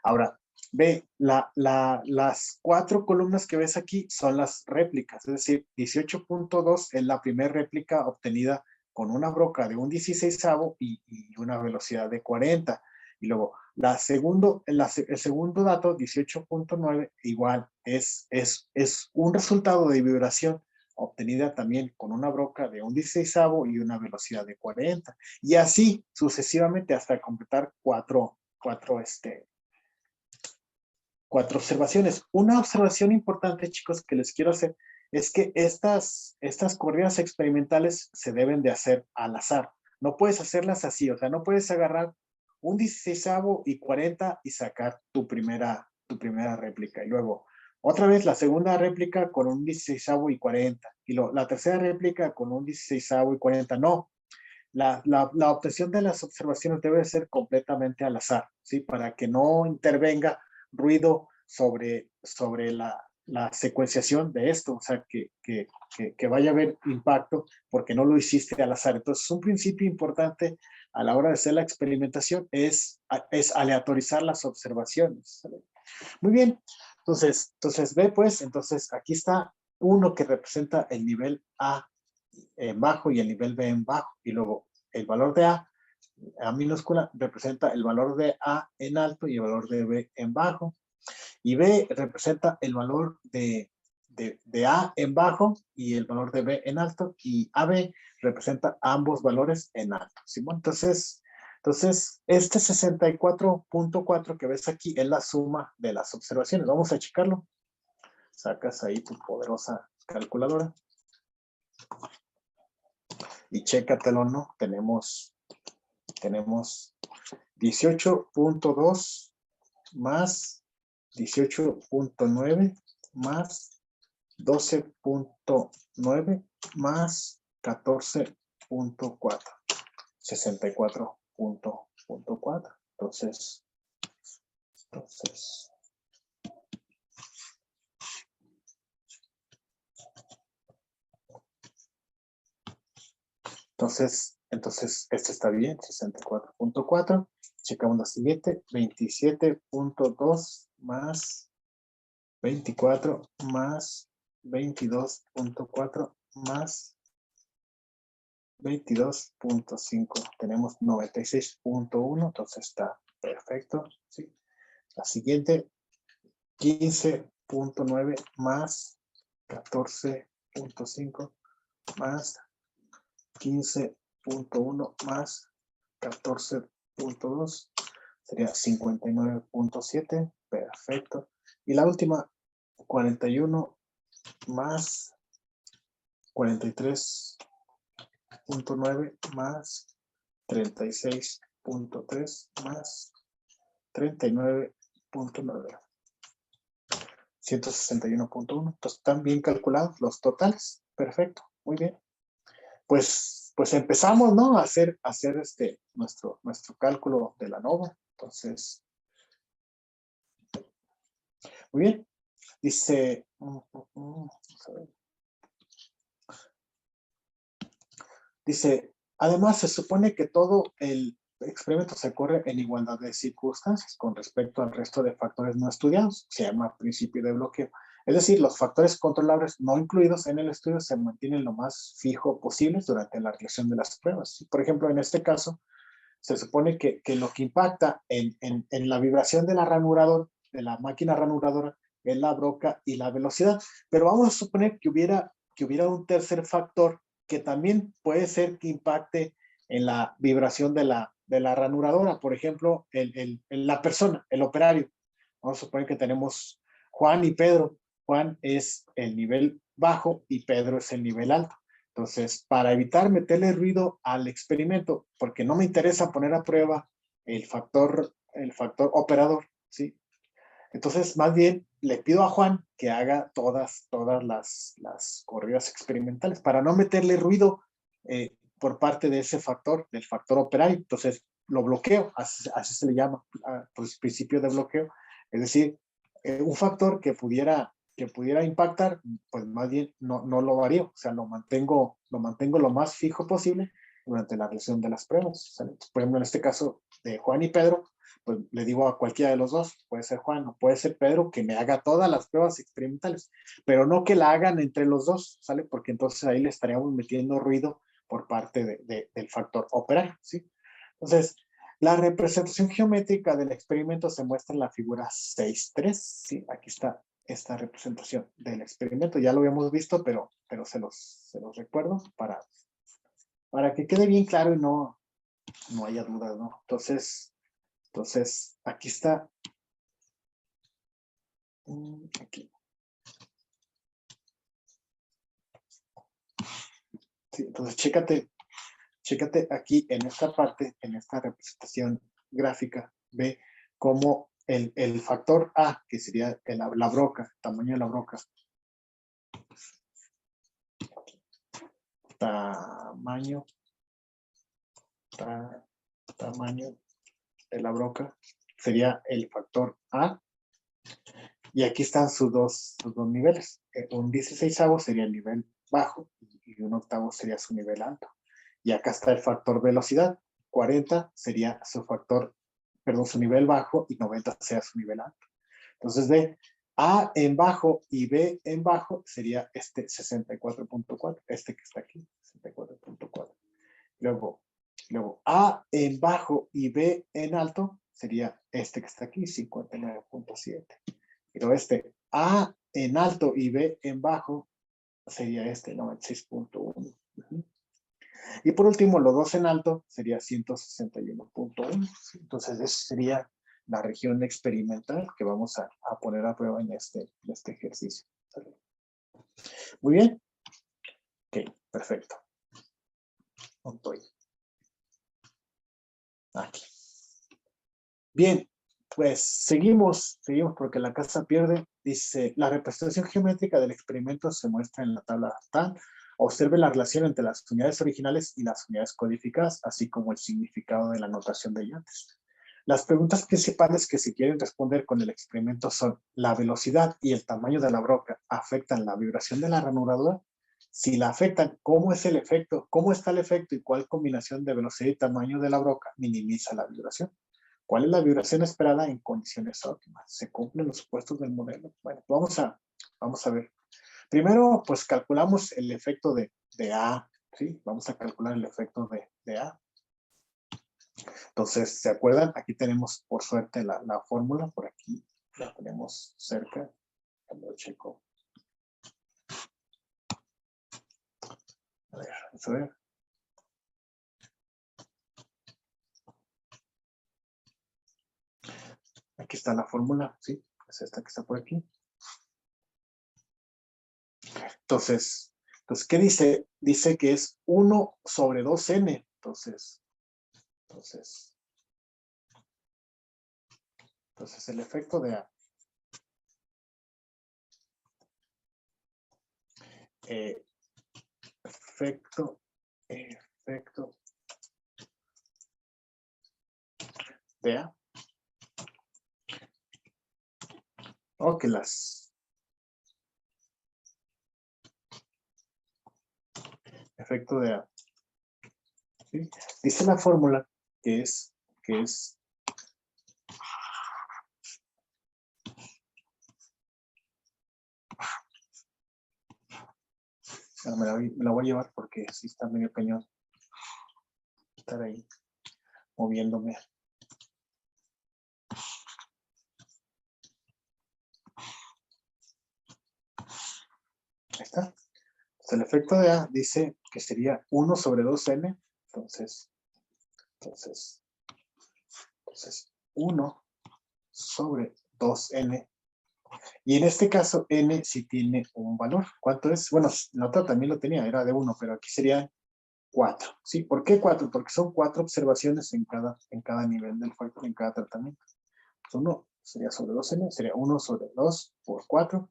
Ahora, ve, las 4 columnas que ves aquí son las réplicas, es decir, 18.2 es la primera réplica obtenida con una broca de un 16avo y una velocidad de 40. Y luego, el segundo dato, 18.9, igual es un resultado de vibración obtenida también con una broca de un 16avo y una velocidad de 40. Y así sucesivamente hasta completar cuatro observaciones. Una observación importante, chicos, que les quiero hacer es que estas corridas experimentales se deben de hacer al azar. No puedes hacerlas así, o sea, no puedes agarrar un 16avo y 40 y sacar tu primera réplica. Y luego, otra vez la segunda réplica con un 16avo y 40. Y la tercera réplica con un 16avo y 40. No, la obtención de las observaciones debe ser completamente al azar, ¿sí? Para que no intervenga ruido sobre la secuenciación de esto, o sea, que vaya a haber impacto porque no lo hiciste al azar. Entonces, un principio importante a la hora de hacer la experimentación es aleatorizar las observaciones. ¿Sale? Muy bien, entonces ve pues, entonces aquí está uno que representa el nivel A en bajo y el nivel B en bajo. Y luego el valor de A minúscula, representa el valor de A en alto y el valor de B en bajo. Y B representa el valor de A en bajo y el valor de B en alto. Y AB representa ambos valores en alto. ¿Sí? Bueno, entonces, este 64.4 que ves aquí es la suma de las observaciones. Vamos a checarlo. Sacas ahí tu poderosa calculadora. Y chécatelo, ¿no? Tenemos 18.2 más 18.9 más 12.9 más 14.4. 64.4. Entonces, este está bien, 64.4. Checamos la siguiente, 27.2 más 24 más 22.4 más 22.5. Tenemos 96.1, entonces está perfecto. ¿Sí? La siguiente, 15.9 más 14.5 más 15.1 más 14.2 sería 59.7. Perfecto. Y la última, 41 más 43.9 más 36.3 más 39.9. 161.1. Entonces, están bien calculados los totales. Perfecto. Muy bien. Pues empezamos, ¿no? A hacer nuestro cálculo de la ANOVA. Entonces, muy bien. Dice, además se supone que todo el experimento se corre en igualdad de circunstancias con respecto al resto de factores no estudiados. Se llama principio de bloqueo. Es decir, los factores controlables no incluidos en el estudio se mantienen lo más fijo posible durante la realización de las pruebas. Por ejemplo, en este caso, se supone que lo que impacta en la vibración de la ranuradora, de la máquina ranuradora, es la broca y la velocidad. Pero vamos a suponer que hubiera un tercer factor que también puede ser que impacte en la vibración de la ranuradora. Por ejemplo, la persona, el operario. Vamos a suponer que tenemos Juan y Pedro. Juan es el nivel bajo y Pedro es el nivel alto. Entonces, para evitar meterle ruido al experimento, porque no me interesa poner a prueba el factor operador, ¿sí? Entonces, más bien, le pido a Juan que haga todas las corridas experimentales para no meterle ruido por parte de ese factor, del factor operario. Entonces, lo bloqueo, así se le llama, pues, principio de bloqueo. Es decir, un factor que pudiera impactar, pues más bien no lo varío, o sea, lo mantengo lo más fijo posible durante la realización de las pruebas. ¿Sale? Por ejemplo, en este caso de Juan y Pedro, pues le digo a cualquiera de los dos, puede ser Juan o puede ser Pedro, que me haga todas las pruebas experimentales, pero no que la hagan entre los dos, ¿sale? Porque entonces ahí le estaríamos metiendo ruido por parte del factor operario, ¿sí? Entonces, la representación geométrica del experimento se muestra en la figura 6.3, ¿sí? Aquí está esta representación del experimento, ya lo habíamos visto, pero se los recuerdo para que quede bien claro y no haya dudas, ¿no? Entonces, aquí está. Aquí. Sí, entonces, chécate aquí en esta parte, en esta representación gráfica, ve cómo el factor A, que sería la broca, tamaño de la broca, tamaño de la broca, sería el factor A. Y aquí están sus dos niveles. Un 16avo sería el nivel bajo y un octavo sería su nivel alto. Y acá está el factor velocidad. 40 sería su nivel bajo y 90 sería su nivel alto. Entonces, de A en bajo y B en bajo sería este 64.4, este que está aquí, 64.4. Luego A en bajo y B en alto sería este que está aquí, 59.7. Pero este A en alto y B en bajo sería este 96.1. Y por último, los dos en alto sería 161.1. Entonces, esa sería la región experimental que vamos a poner a prueba en este ejercicio. Muy bien. Ok, perfecto. Estoy. Aquí. Bien, pues seguimos porque la casa pierde. Dice, la representación geométrica del experimento se muestra en la tabla tal. Observe la relación entre las unidades originales y las unidades codificadas, así como el significado de la notación de llantes. Las preguntas principales que se quieren responder con el experimento son: ¿la velocidad y el tamaño de la broca afectan la vibración de la ranura? Si la afectan, ¿cómo es el efecto? ¿Cómo está el efecto y cuál combinación de velocidad y tamaño de la broca minimiza la vibración? ¿Cuál es la vibración esperada en condiciones óptimas? ¿Se cumplen los supuestos del modelo? Bueno, vamos a ver. Primero, pues calculamos el efecto de A, ¿sí? Vamos a calcular el efecto de A. Entonces, ¿se acuerdan? Aquí tenemos, por suerte, la fórmula. Por aquí la tenemos cerca. Lo checo. A ver, vamos a ver. Aquí está la fórmula, ¿sí? Es esta que está por aquí. Entonces, ¿qué dice? Dice que es 1 sobre 2n. Entonces el efecto de A. Efecto de A. Ok, efecto de A. ¿Sí? Dice la fórmula que es me la voy a llevar porque sí está medio cañón estar ahí moviéndome. Ahí está. Entonces, el efecto de A dice que sería 1 sobre 2n. Entonces 1 sobre 2n. Y en este caso, n sí tiene un valor. ¿Cuánto es? Bueno, la otra también lo tenía, era de 1, pero aquí sería 4. ¿Sí? ¿Por qué 4? Porque son 4 observaciones en cada nivel del factor, en cada tratamiento. 1 sería sobre 2n, sería 1 sobre 2 por 4.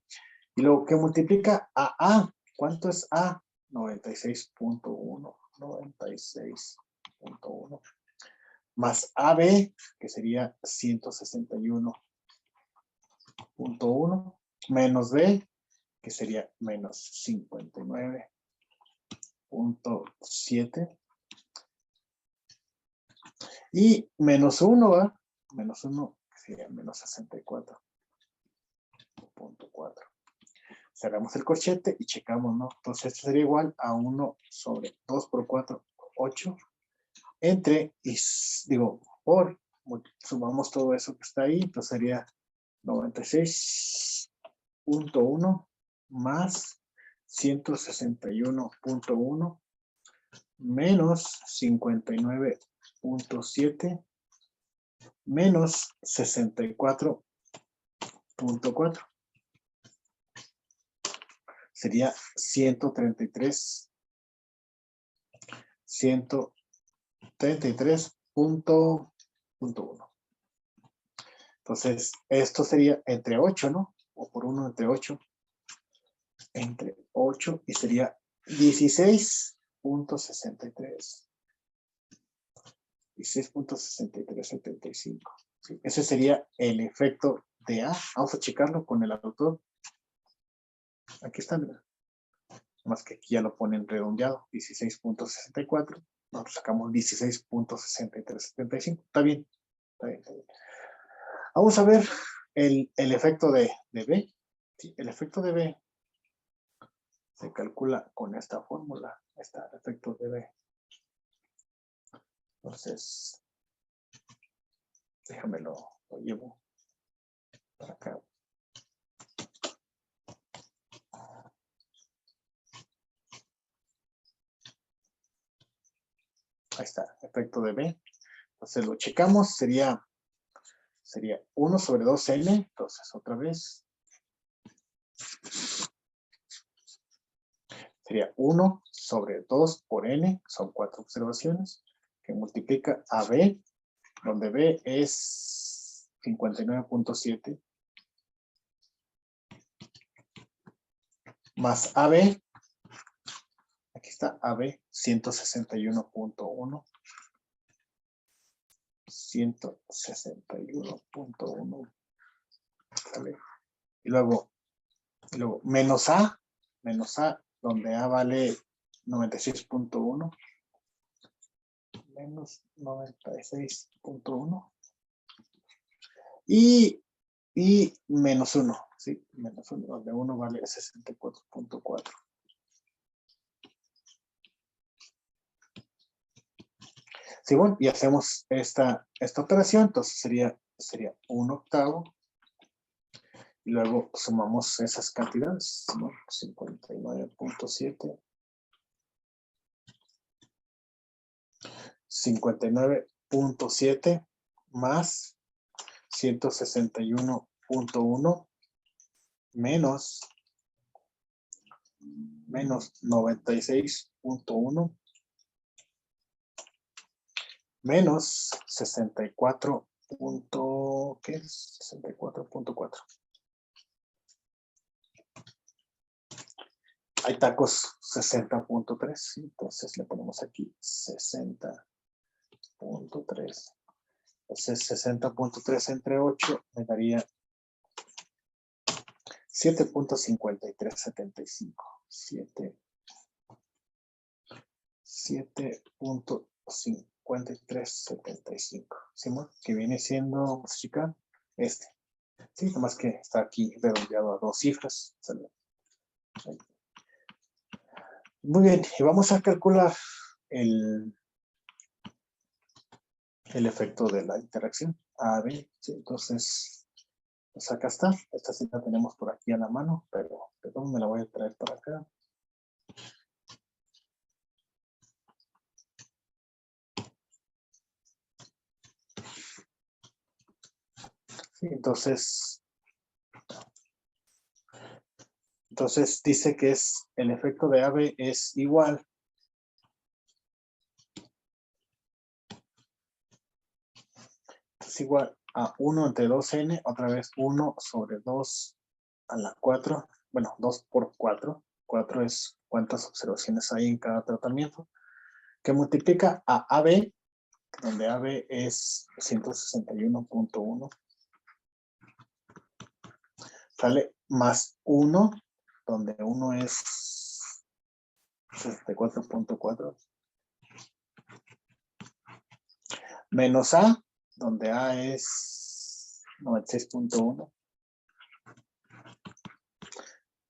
Y luego que multiplica a A. ¿Cuánto es A? 96.1. 96.1. Más AB, que sería 161.1. Menos B, que sería menos 59.7. Y menos 1, ¿va? Menos 1, que sería menos 64.4. Cerramos el corchete y checamos, ¿no? Entonces esto sería igual a 1 sobre 2 por 4, 8. Entre, por, sumamos todo eso que está ahí, entonces sería 96.1 más 161.1 menos 59.7 menos 64.4. Sería 133.1. Entonces, esto sería entre 8, ¿no? O por 1 entre 8. Entre 8 y sería 16.63. 16.6375. ¿Sí? Ese sería el efecto de A. Vamos a checarlo con el autor. Aquí está, mira. Más que aquí ya lo ponen redondeado. 16.64. Nosotros sacamos 16.6375. Está bien. Está bien, está bien. Vamos a ver el efecto de B. Sí, el efecto de B se calcula con esta fórmula. Está el efecto de B. Entonces, déjame lo llevo para acá. Ahí está, efecto de B. Entonces lo checamos, sería 1 sobre 2n. Entonces otra vez Sería 1 sobre 2 por n, son 4 observaciones, que multiplica a b, donde b es 59.7, más AB, aquí está AB, 161.1, 161.1, ¿vale? Y luego menos A, donde A vale 96.1, menos 96.1, y menos 1, ¿sí? Menos 1, donde 1 vale 64.4. Sí, bueno, y hacemos esta operación, entonces sería 1/8, y luego sumamos esas cantidades, ¿no? 59.7, 59.7 más 161.1 menos 96.1 menos 64. ¿Qué es? 64.4. Hay tacos 60.3, entonces le ponemos aquí 60.3. Entonces 60.3 entre 8 me daría 7.5375. 7.5375. ¿Sí, que viene siendo, vamos a checar, este. Sí, nomás que está aquí redondeado a 2 cifras. Ahí. Muy bien, y vamos a calcular el efecto de la interacción A-B. ¿Sí? Entonces, pues acá está. Esta sí la tenemos por aquí a la mano, pero perdón, me la voy a traer para acá. Sí, entonces dice que es el efecto de AB es igual a 1 entre 2n, otra vez 1 sobre 2 a la 4, bueno, 2 por 4, 4 es cuántas observaciones hay en cada tratamiento, que multiplica a AB, donde AB es 161.1, sale más 1, donde 1 es 64.4, menos A, donde A es 96.1,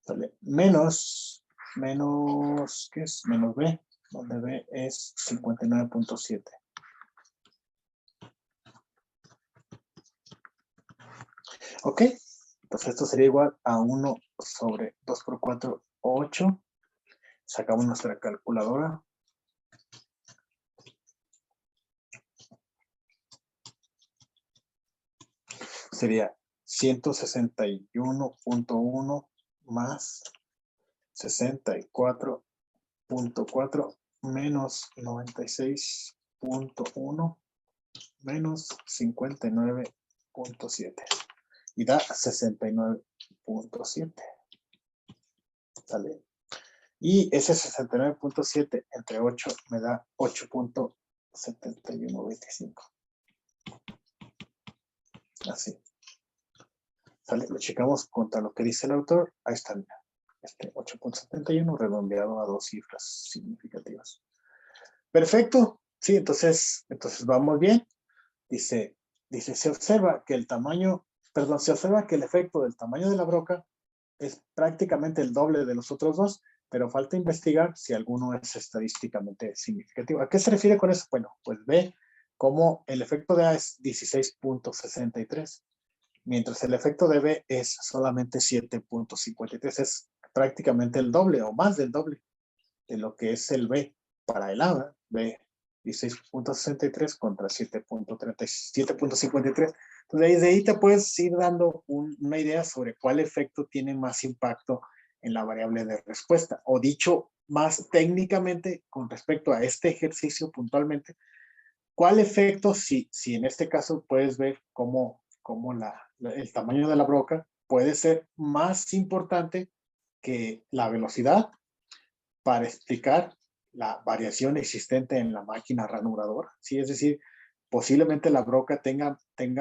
sale menos, ¿qué es? Menos B, donde B es 59.7. Ok, entonces esto sería igual a 1 sobre 2 por 4, 8. Sacamos nuestra calculadora. Sería 161.1 más 64.4 menos 96.1 menos 59.7. Y da 69.7. ¿Sale? Y ese 69.7 entre 8 me da 8.7125. Así. ¿Sale? Lo checamos contra lo que dice el autor. Ahí está, mira. 8.71 redondeado a 2 cifras significativas. Perfecto. Sí, entonces vamos bien. Dice, se observa que el efecto del tamaño de la broca es prácticamente el doble de los otros dos, pero falta investigar si alguno es estadísticamente significativo. ¿A qué se refiere con eso? Bueno, pues ve cómo el efecto de A es 16.63, mientras el efecto de B es solamente 7.53. Es prácticamente el doble o más del doble de lo que es el B para el A. B 16.63 contra 7.53. Entonces, de ahí te puedes ir dando una idea sobre cuál efecto tiene más impacto en la variable de respuesta. O dicho más técnicamente con respecto a este ejercicio puntualmente, ¿cuál efecto, si en este caso puedes ver cómo el tamaño de la broca puede ser más importante que la velocidad para explicar la variación existente en la máquina ranuradora? ¿Sí? Es decir, posiblemente la broca tenga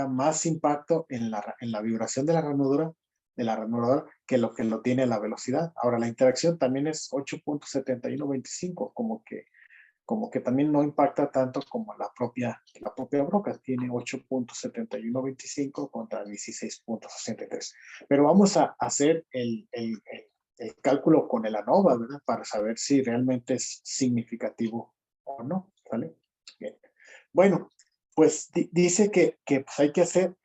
más impacto en la vibración de la ranura que lo tiene la velocidad. Ahora, la interacción también es 8.7125, como que también no impacta tanto como la propia broca. Tiene 8.7125 contra 16.63. Pero vamos a hacer el cálculo con el ANOVA, ¿verdad? Para saber si realmente es significativo o no, ¿vale? Bien. Bueno, pues dice que pues hay que hacer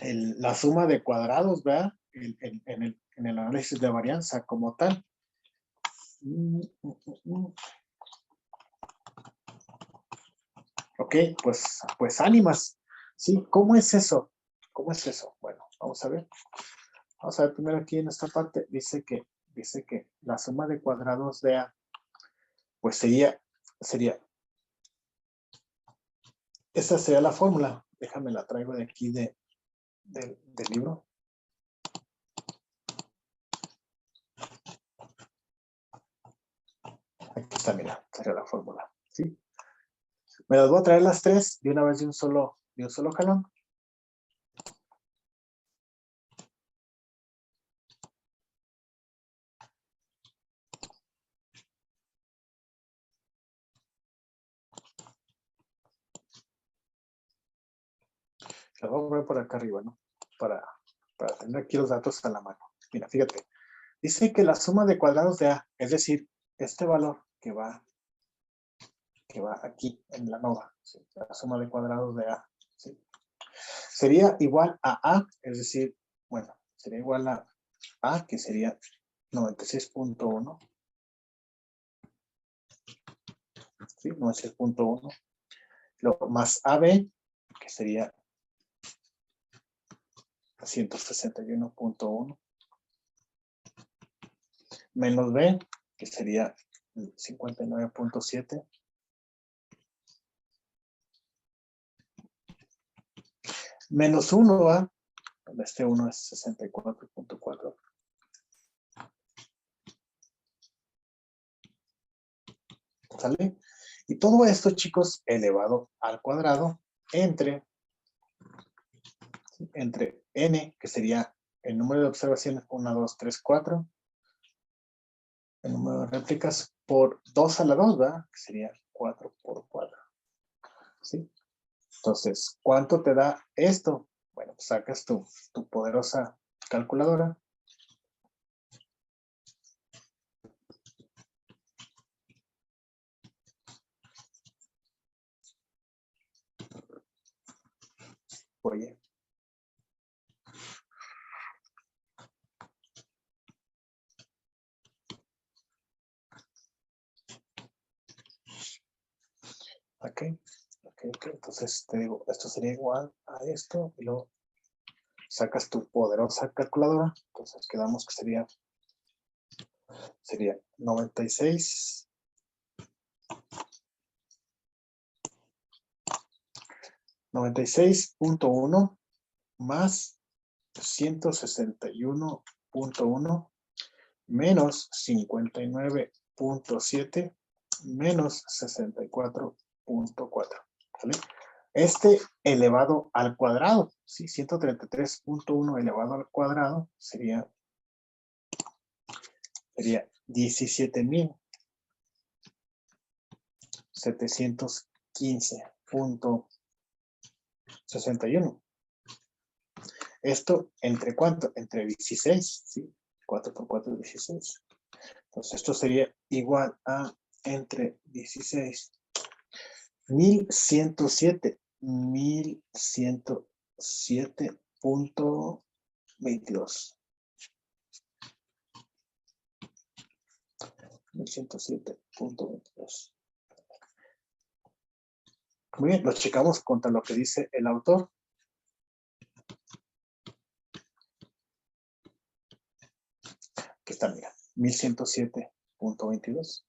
la suma de cuadrados, ¿verdad? En el análisis de varianza como tal. Ok, pues ánimas. ¿Sí? ¿Cómo es eso? ¿Cómo es eso? Bueno, vamos a ver. Vamos a ver primero aquí en esta parte. Dice que la suma de cuadrados de A, pues sería, esa sería la fórmula. Déjame la traigo de aquí del libro. Aquí está, mira, sería la fórmula. ¿Sí? Me las voy a traer las tres de una vez de un solo jalón. Las voy a poner por acá arriba, ¿no? Para tener aquí los datos a la mano. Mira, fíjate. Dice que la suma de cuadrados de A, es decir, este valor que va aquí en la ANOVA, ¿sí? La suma de cuadrados de A, ¿sí? Sería igual a A, es decir, bueno, sería igual a A, que sería 96.1, ¿sí? 96.1, luego más AB, que sería 161.1, menos B, que sería 59.7, menos 1, ¿va? Este 1 es 64.4. ¿Sale? Y todo esto, chicos, elevado al cuadrado entre n, que sería el número de observaciones 1, 2, 3, 4, el número de réplicas por 2 a la 2, ¿verdad? Que sería 4 por 4. ¿Sí? Entonces, ¿cuánto te da esto? Bueno, pues sacas tu poderosa calculadora. Oye. Ok. Entonces te digo, esto sería igual a esto y luego sacas tu poderosa calculadora. Entonces quedamos que sería 96. 96.1 más 161.1 menos 59.7 menos 64.4. ¿Vale? Este elevado al cuadrado, ¿sí? 133.1 elevado al cuadrado sería 17.715.61. Esto, ¿entre cuánto? Entre 16, ¿sí? 4 por 4 es 16. Entonces, esto sería igual a entre 16. 1107. 1107.22. 1107.22. Muy bien, lo checamos contra lo que dice el autor. Aquí está, mira. 1107.22.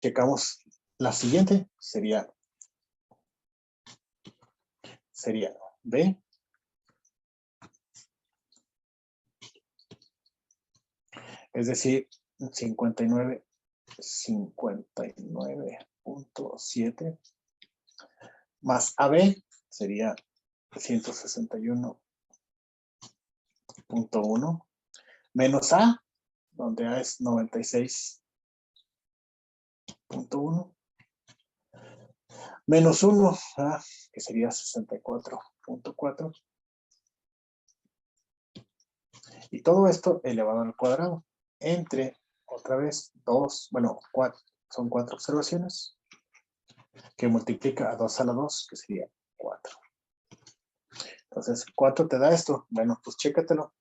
Checamos la siguiente, sería B. Es decir, 59.7 más AB sería 161.1 menos A, donde A es 96.1 menos 1, que sería 64.4, y todo esto elevado al cuadrado entre, otra vez, 2, bueno, 4, son 4 observaciones, que multiplica a 2 a la 2, que sería 4. Entonces, ¿cuánto te da esto? Bueno, pues chécatelo.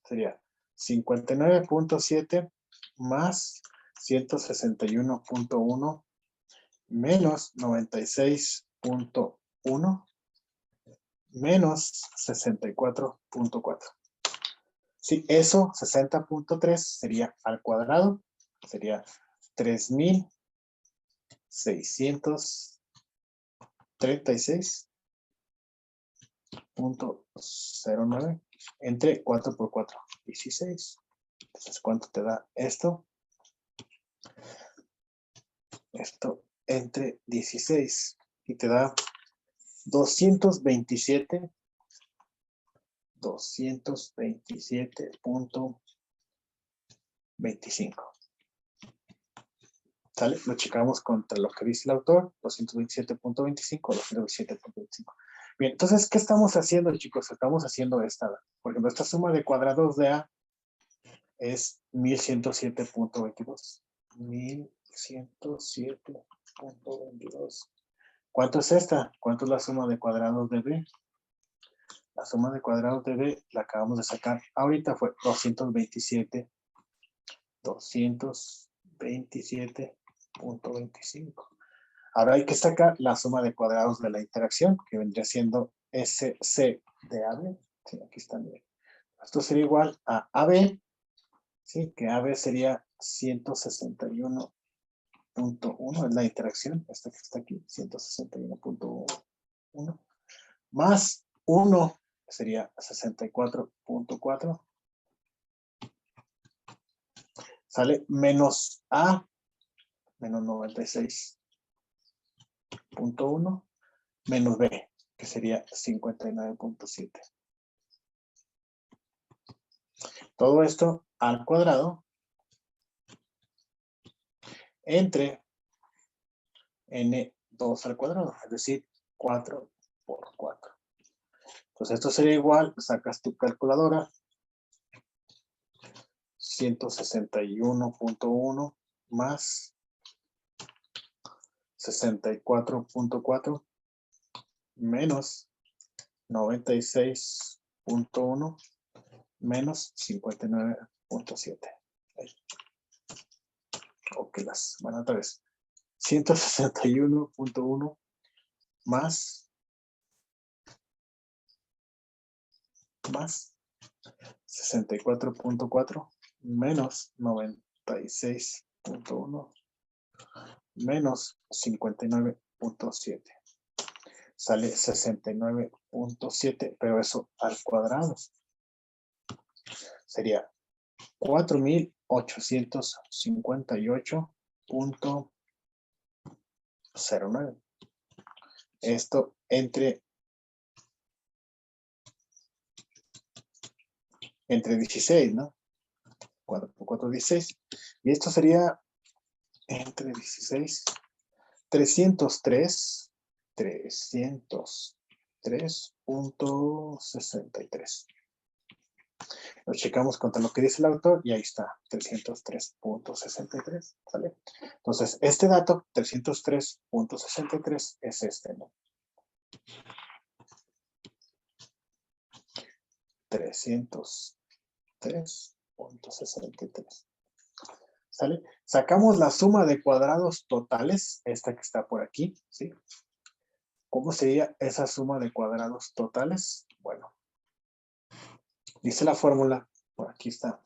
Sería 59.7 más 161.1 menos 96.1 menos 64.4. Sí, eso, 60.3 sería al cuadrado, sería 3.636.09 entre 4 por 4, 16. Entonces, ¿cuánto te da esto? Esto entre 16 y te da 227.25. ¿Sale? Lo checamos contra lo que dice el autor, 227.25, 227.25. Bien, entonces, ¿qué estamos haciendo, chicos? Estamos haciendo esta. Por ejemplo, esta suma de cuadrados de A es 1107.22. 1107.22. ¿Cuánto es esta? ¿Cuánto es la suma de cuadrados de B? La suma de cuadrados de B la acabamos de sacar. Ahorita fue 227.25. Ahora hay que sacar la suma de cuadrados de la interacción, que vendría siendo SC de AB. Sí, aquí está bien. Esto sería igual a AB, ¿sí? Que AB sería 161.1, es la interacción, esta que está aquí, 161.1, más 1, sería 64.4, sale menos A, menos 96.1, menos B, que sería 59.7. Todo esto al cuadrado entre n2 al cuadrado, es decir, 4 por 4. Entonces esto sería igual, sacas tu calculadora, 161.1 más 64.4 menos 96.1 menos 59.7. Ok, bueno, otra vez. 161.1 más 64.4 menos 96.1 menos 59.7. Sale 69.7, pero eso al cuadrado. Sería 4.858.09. Esto entre 16, ¿no? 4 por 4, 16. Y esto sería entre 16, 303.63. Lo checamos contra lo que dice el autor y ahí está, 303.63, ¿sale? Entonces, este dato, 303.63, es este, ¿no? 303.63. ¿Sale? Sacamos la suma de cuadrados totales, esta que está por aquí, ¿sí? ¿Cómo sería esa suma de cuadrados totales? Bueno, dice la fórmula, por aquí está.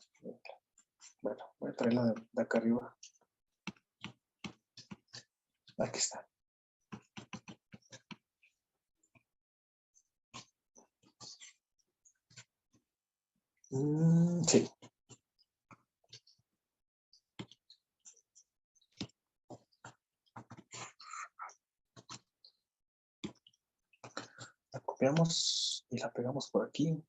Bueno, a traer la de acá arriba. Aquí está. Sí. La copiamos y la pegamos por aquí.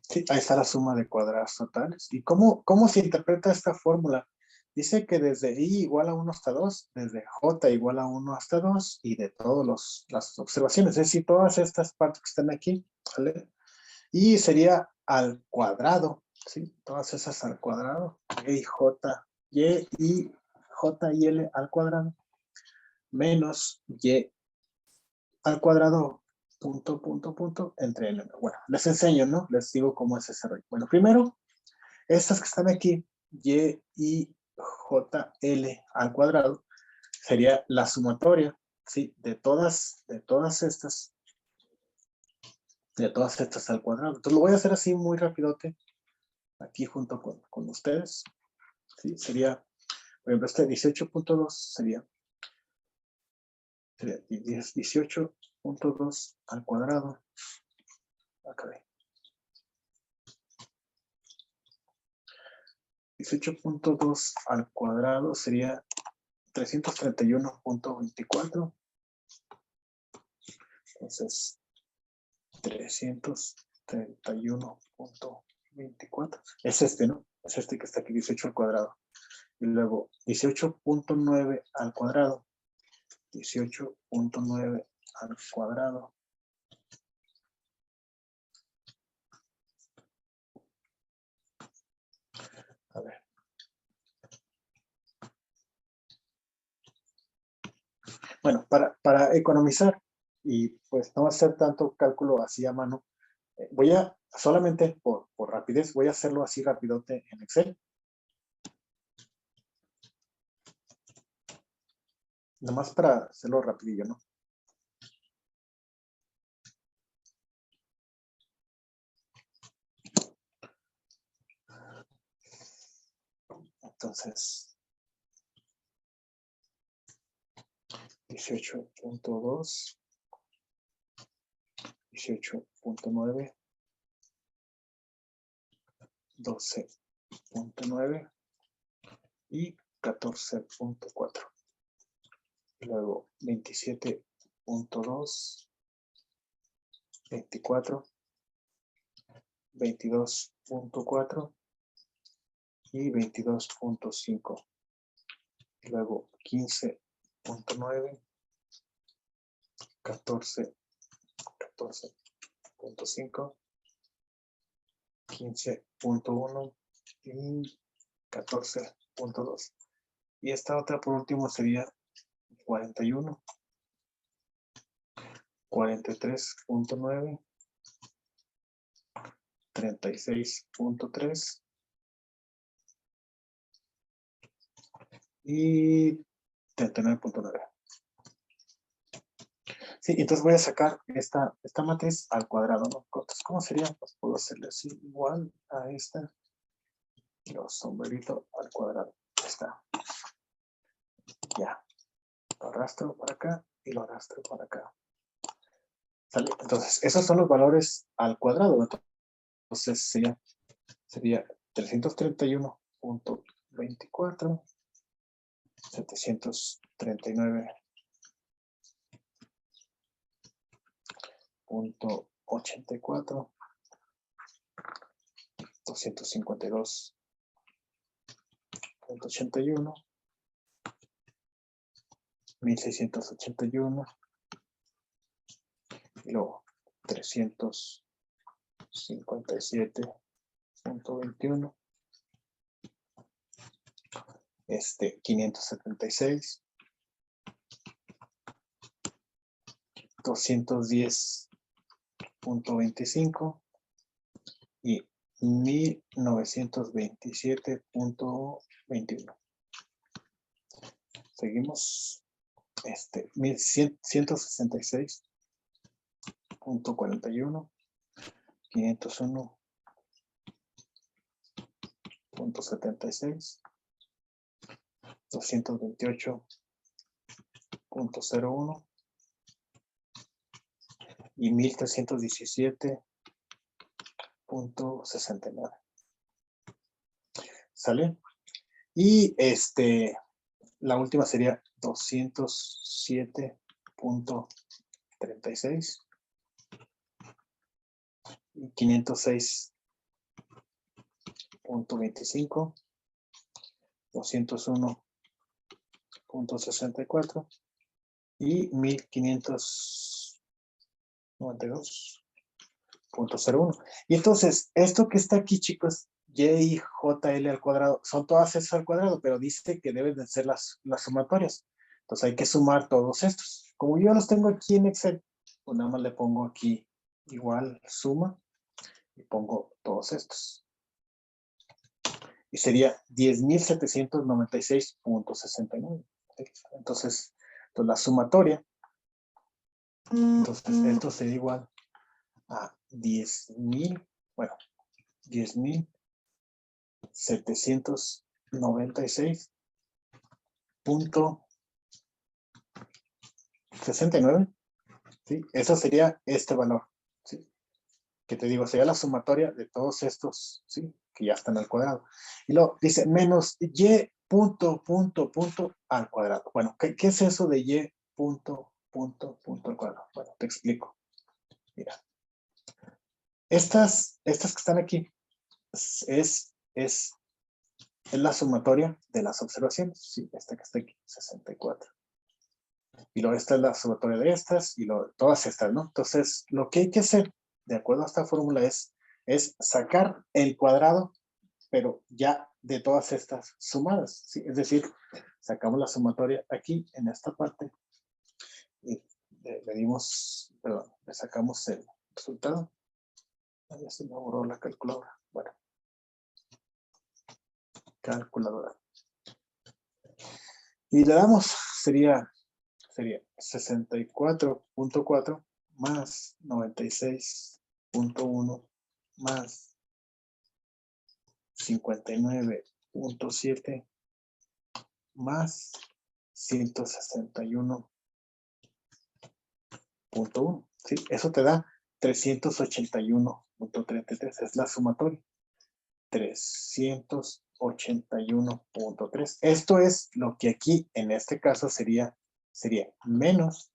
Sí, ahí está la suma de cuadrados totales. ¿Y cómo se interpreta esta fórmula? Dice que desde I igual a 1 hasta 2, desde J igual a 1 hasta 2 y de todas las observaciones, es decir, todas estas partes que están aquí, ¿vale? Y sería al cuadrado, ¿sí? Todas esas al cuadrado, Y, J, y J y L al cuadrado, menos Y al cuadrado, punto, entre N. Bueno, les enseño, ¿no? Les digo cómo es ese rollo. Bueno, primero, estas que están aquí, Y, J, L al cuadrado, sería la sumatoria, ¿sí? De todas estas al cuadrado. Entonces lo voy a hacer así muy rapidote, aquí junto con ustedes, ¿sí? Sería, por ejemplo, este 18.2 sería 18.2 al cuadrado. Acá ve. 18.2 al cuadrado sería 331.24. Entonces, 331.24. Es este, ¿no? Es este que está aquí, 18 al cuadrado. Y luego 18.9 al cuadrado. 18.9 al cuadrado. A ver. Bueno, para economizar y pues no hacer tanto cálculo así a mano, voy a, solamente por rapidez, voy a hacerlo así rapidote en Excel. Nomás para hacerlo rapidillo, ¿no? Entonces, 18.2, 18.9, 12.9 y 14.4. Luego 27.2, 24, 22.4 y 22.5. Luego 15.9, 14.5, 15.1 y 14.2. Y esta otra por último sería 41, 43.9, 36.3 y 39.9. Sí, entonces voy a sacar esta matriz al cuadrado, ¿no? Entonces, ¿cómo sería? Pues puedo hacerle así igual a esta. Lo sombrerito al cuadrado. Ahí está. Ya. Lo arrastro para acá y lo arrastro para acá. ¿Sale? Entonces, esos son los valores al cuadrado. Entonces sería 331.24, 739.84, 252.81, 1681 y luego 357.21, 576, 210.25 y 1927.21. Seguimos. 1166.41, 501.76, 228.01 y 1317.69. ¿Sale? Y la última sería 207.36 y 506.25, 201.64 y 1592.01. Y entonces, esto que está aquí, chicos, y jl al cuadrado, son todas esas al cuadrado, pero dice que deben de ser las sumatorias. Entonces hay que sumar todos estos. Como yo los tengo aquí en Excel, pues nada más le pongo aquí igual suma y pongo todos estos. Y sería 10.796.69. Entonces la sumatoria, entonces esto sería igual a 10.796.69, ¿sí? Eso sería este valor, ¿sí? Que te digo, sería la sumatoria de todos estos, ¿sí? Que ya están al cuadrado. Y luego dice menos y punto al cuadrado. Bueno, ¿qué es eso de y punto al cuadrado? Bueno, te explico. Mira. Estas que están aquí es la sumatoria de las observaciones. Sí, esta que está aquí, 64. Y luego esta es la sumatoria de estas y todas estas, ¿no? Entonces, lo que hay que hacer, de acuerdo a esta fórmula, es sacar el cuadrado, pero ya de todas estas sumadas, ¿sí? Es decir, sacamos la sumatoria aquí, en esta parte, y le sacamos el resultado. Ya se me borró la calculadora. Bueno. Calculadora. Y le damos, sería 64.4 más 96.1 más 59.7 más 161.1. ¿Sí? Eso te da 381.33. Es la sumatoria. 381.3. Esto es lo que aquí en este caso sería menos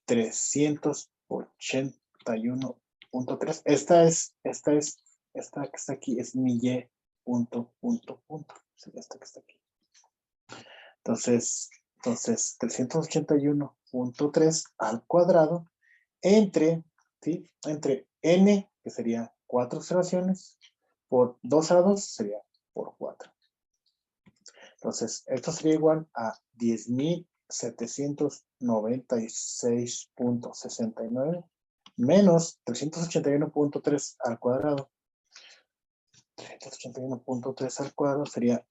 381.3. Esta que está aquí es mi y punto. Sí, esta que está aquí. Entonces 381.3 al cuadrado entre n, que sería 4 observaciones, por 2 a 2 sería por 4. Entonces, esto sería igual a 10.796.69 menos 381.3 al cuadrado. 381.3 al cuadrado sería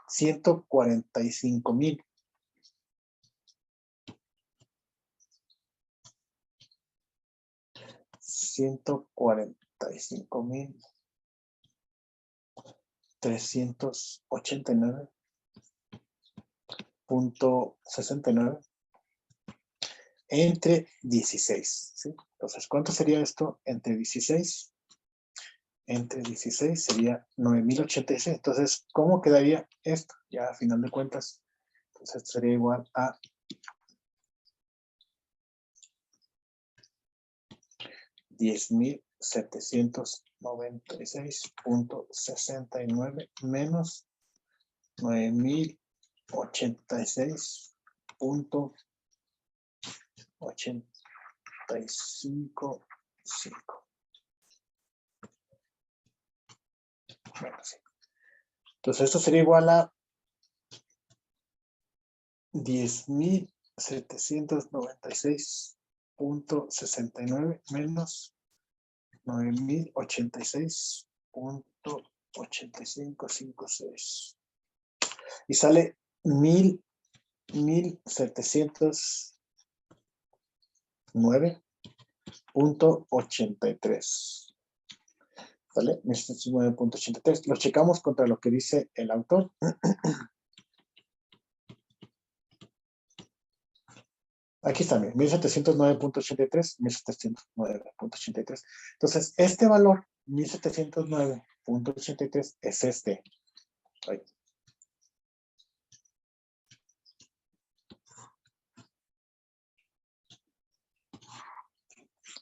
145.000. 145.389.69 entre 16, ¿sí? Entonces, ¿cuánto sería esto entre 16? Entre 16 sería 9.086. Entonces, ¿cómo quedaría esto? Ya a final de cuentas, entonces esto sería igual a 10.796.69 menos 9.086.85.5. Bueno, sí. Entonces esto sería igual a 10.796.69 menos 9.086.8556. Y sale 1.709.83. ¿Sale? 1709.83. Lo checamos contra lo que dice el autor. Aquí está, 1709.83, 1709.83. Entonces, este valor, 1709.83, es este. Ahí.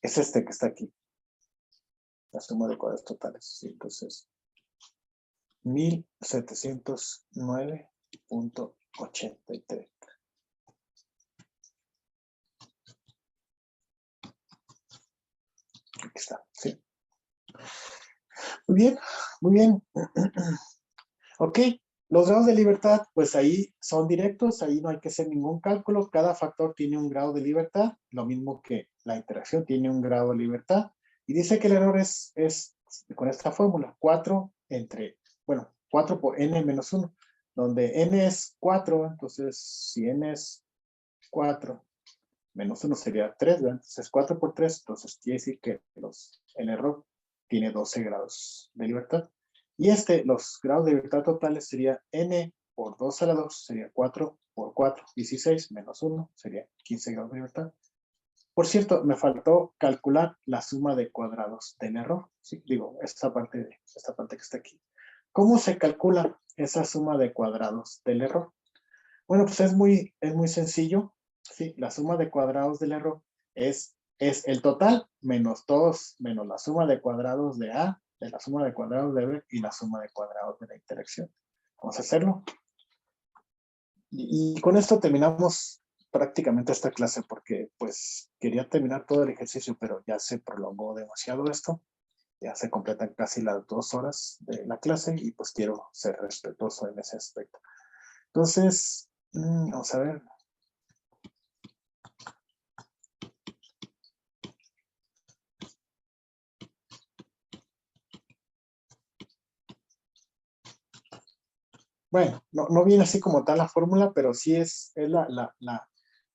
Es este que está aquí. La suma de cuadrados totales. Sí, entonces, 1709.83. Aquí está, sí. Muy bien, muy bien. Ok, los grados de libertad, pues ahí son directos, ahí no hay que hacer ningún cálculo. Cada factor tiene un grado de libertad, lo mismo que la interacción tiene un grado de libertad. Y dice que el error es con esta fórmula, 4 entre, bueno, 4 por n menos 1, donde n es 4, entonces si n es 4, menos 1 sería 3, ¿verdad? Entonces 4 por 3, entonces quiere decir que el error tiene 12 grados de libertad. Y los grados de libertad totales sería n por 2 a la 2, sería 4 por 4, 16, menos 1, sería 15 grados de libertad. Por cierto, me faltó calcular la suma de cuadrados del error. Sí, digo, esta parte que está aquí. ¿Cómo se calcula esa suma de cuadrados del error? Bueno, pues es muy sencillo. Sí, la suma de cuadrados del error es el total menos 2, menos la suma de cuadrados de A, de la suma de cuadrados de B y la suma de cuadrados de la interacción. Vamos a hacerlo. Y con esto terminamos prácticamente esta clase porque pues quería terminar todo el ejercicio, pero ya se prolongó demasiado esto. Ya se completan casi las 2 horas de la clase y pues quiero ser respetuoso en ese aspecto. Entonces, vamos a ver. Bueno, no viene así como tal la fórmula, pero sí es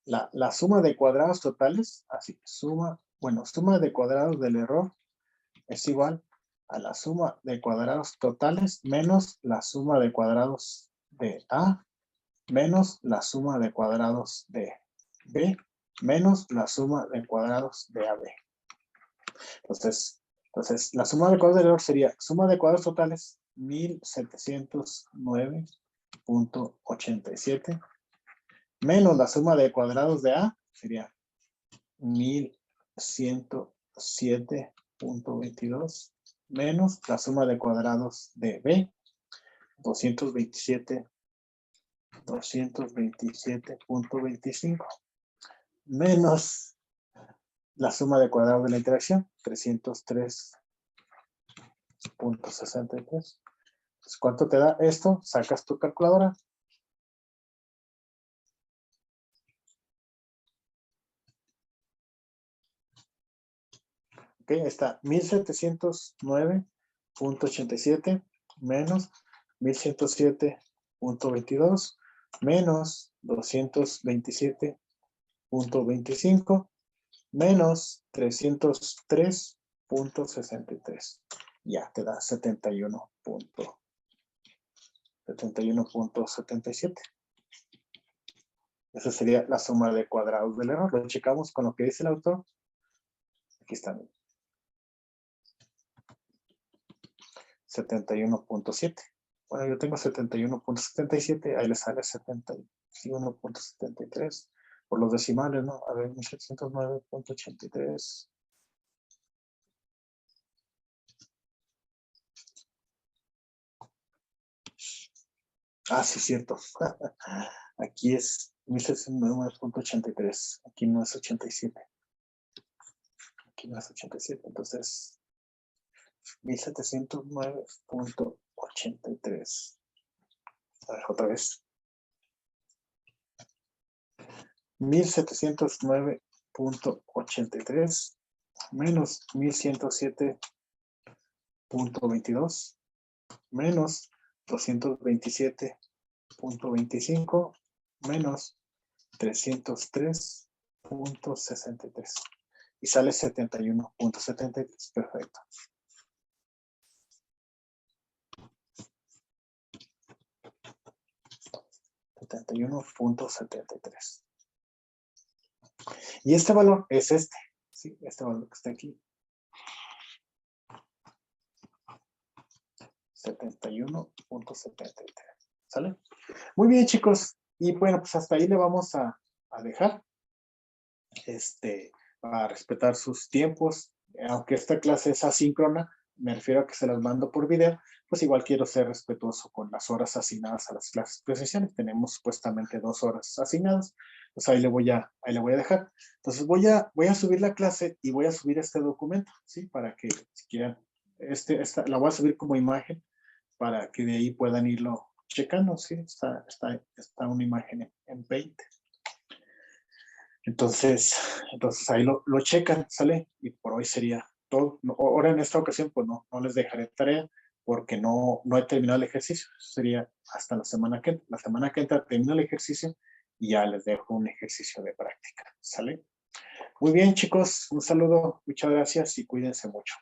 la suma de cuadrados totales. Así, suma de cuadrados del error es igual a la suma de cuadrados totales menos la suma de cuadrados de A menos la suma de cuadrados de B menos la suma de cuadrados de AB. Entonces la suma de cuadrados del error sería suma de cuadrados totales 1709.87 menos la suma de cuadrados de A sería 1107.22 menos la suma de cuadrados de B 227.25 menos la suma de cuadrados de la interacción 303.63. ¿Cuánto te da esto? Sacas tu calculadora. Ok, está 1709.87 menos 1107.22 menos 227.25 menos 303.63. Ya te da 71.77. Esa sería la suma de cuadrados del error. Lo checamos con lo que dice el autor. Aquí está. 71.7. Bueno, yo tengo 71.77. Ahí le sale 71.73. Por los decimales, ¿no? A ver, 1709.83. Ah, sí, cierto. Aquí es 1709.83. Aquí no es 87. Aquí no es 87. Entonces, 1709.83. A ver, otra vez. 1709.83 menos 1107.22 menos 227.25 menos 303.63 y sale 71.73. Perfecto. 71.73. Y este valor es este, ¿sí? Este valor que está aquí. 71.73. ¿Sale? Muy bien, chicos. Y bueno, pues hasta ahí le vamos a dejar. Para respetar sus tiempos. Aunque esta clase es asíncrona, me refiero a que se las mando por video, pues igual quiero ser respetuoso con las horas asignadas a las clases presenciales. Tenemos supuestamente 2 horas asignadas, pues ahí le voy a dejar. Entonces voy a subir la clase y voy a subir este documento, ¿sí? Para que si quieran, la voy a subir como imagen para que de ahí puedan irlo checando, ¿sí? Está una imagen en Paint. Entonces ahí lo checan, ¿sale? Y por hoy sería todo. Ahora en esta ocasión, pues no les dejaré tarea porque no he terminado el ejercicio. Sería hasta la semana que entra. La semana que entra termino el ejercicio y ya les dejo un ejercicio de práctica, ¿sale? Muy bien, chicos, un saludo, muchas gracias y cuídense mucho.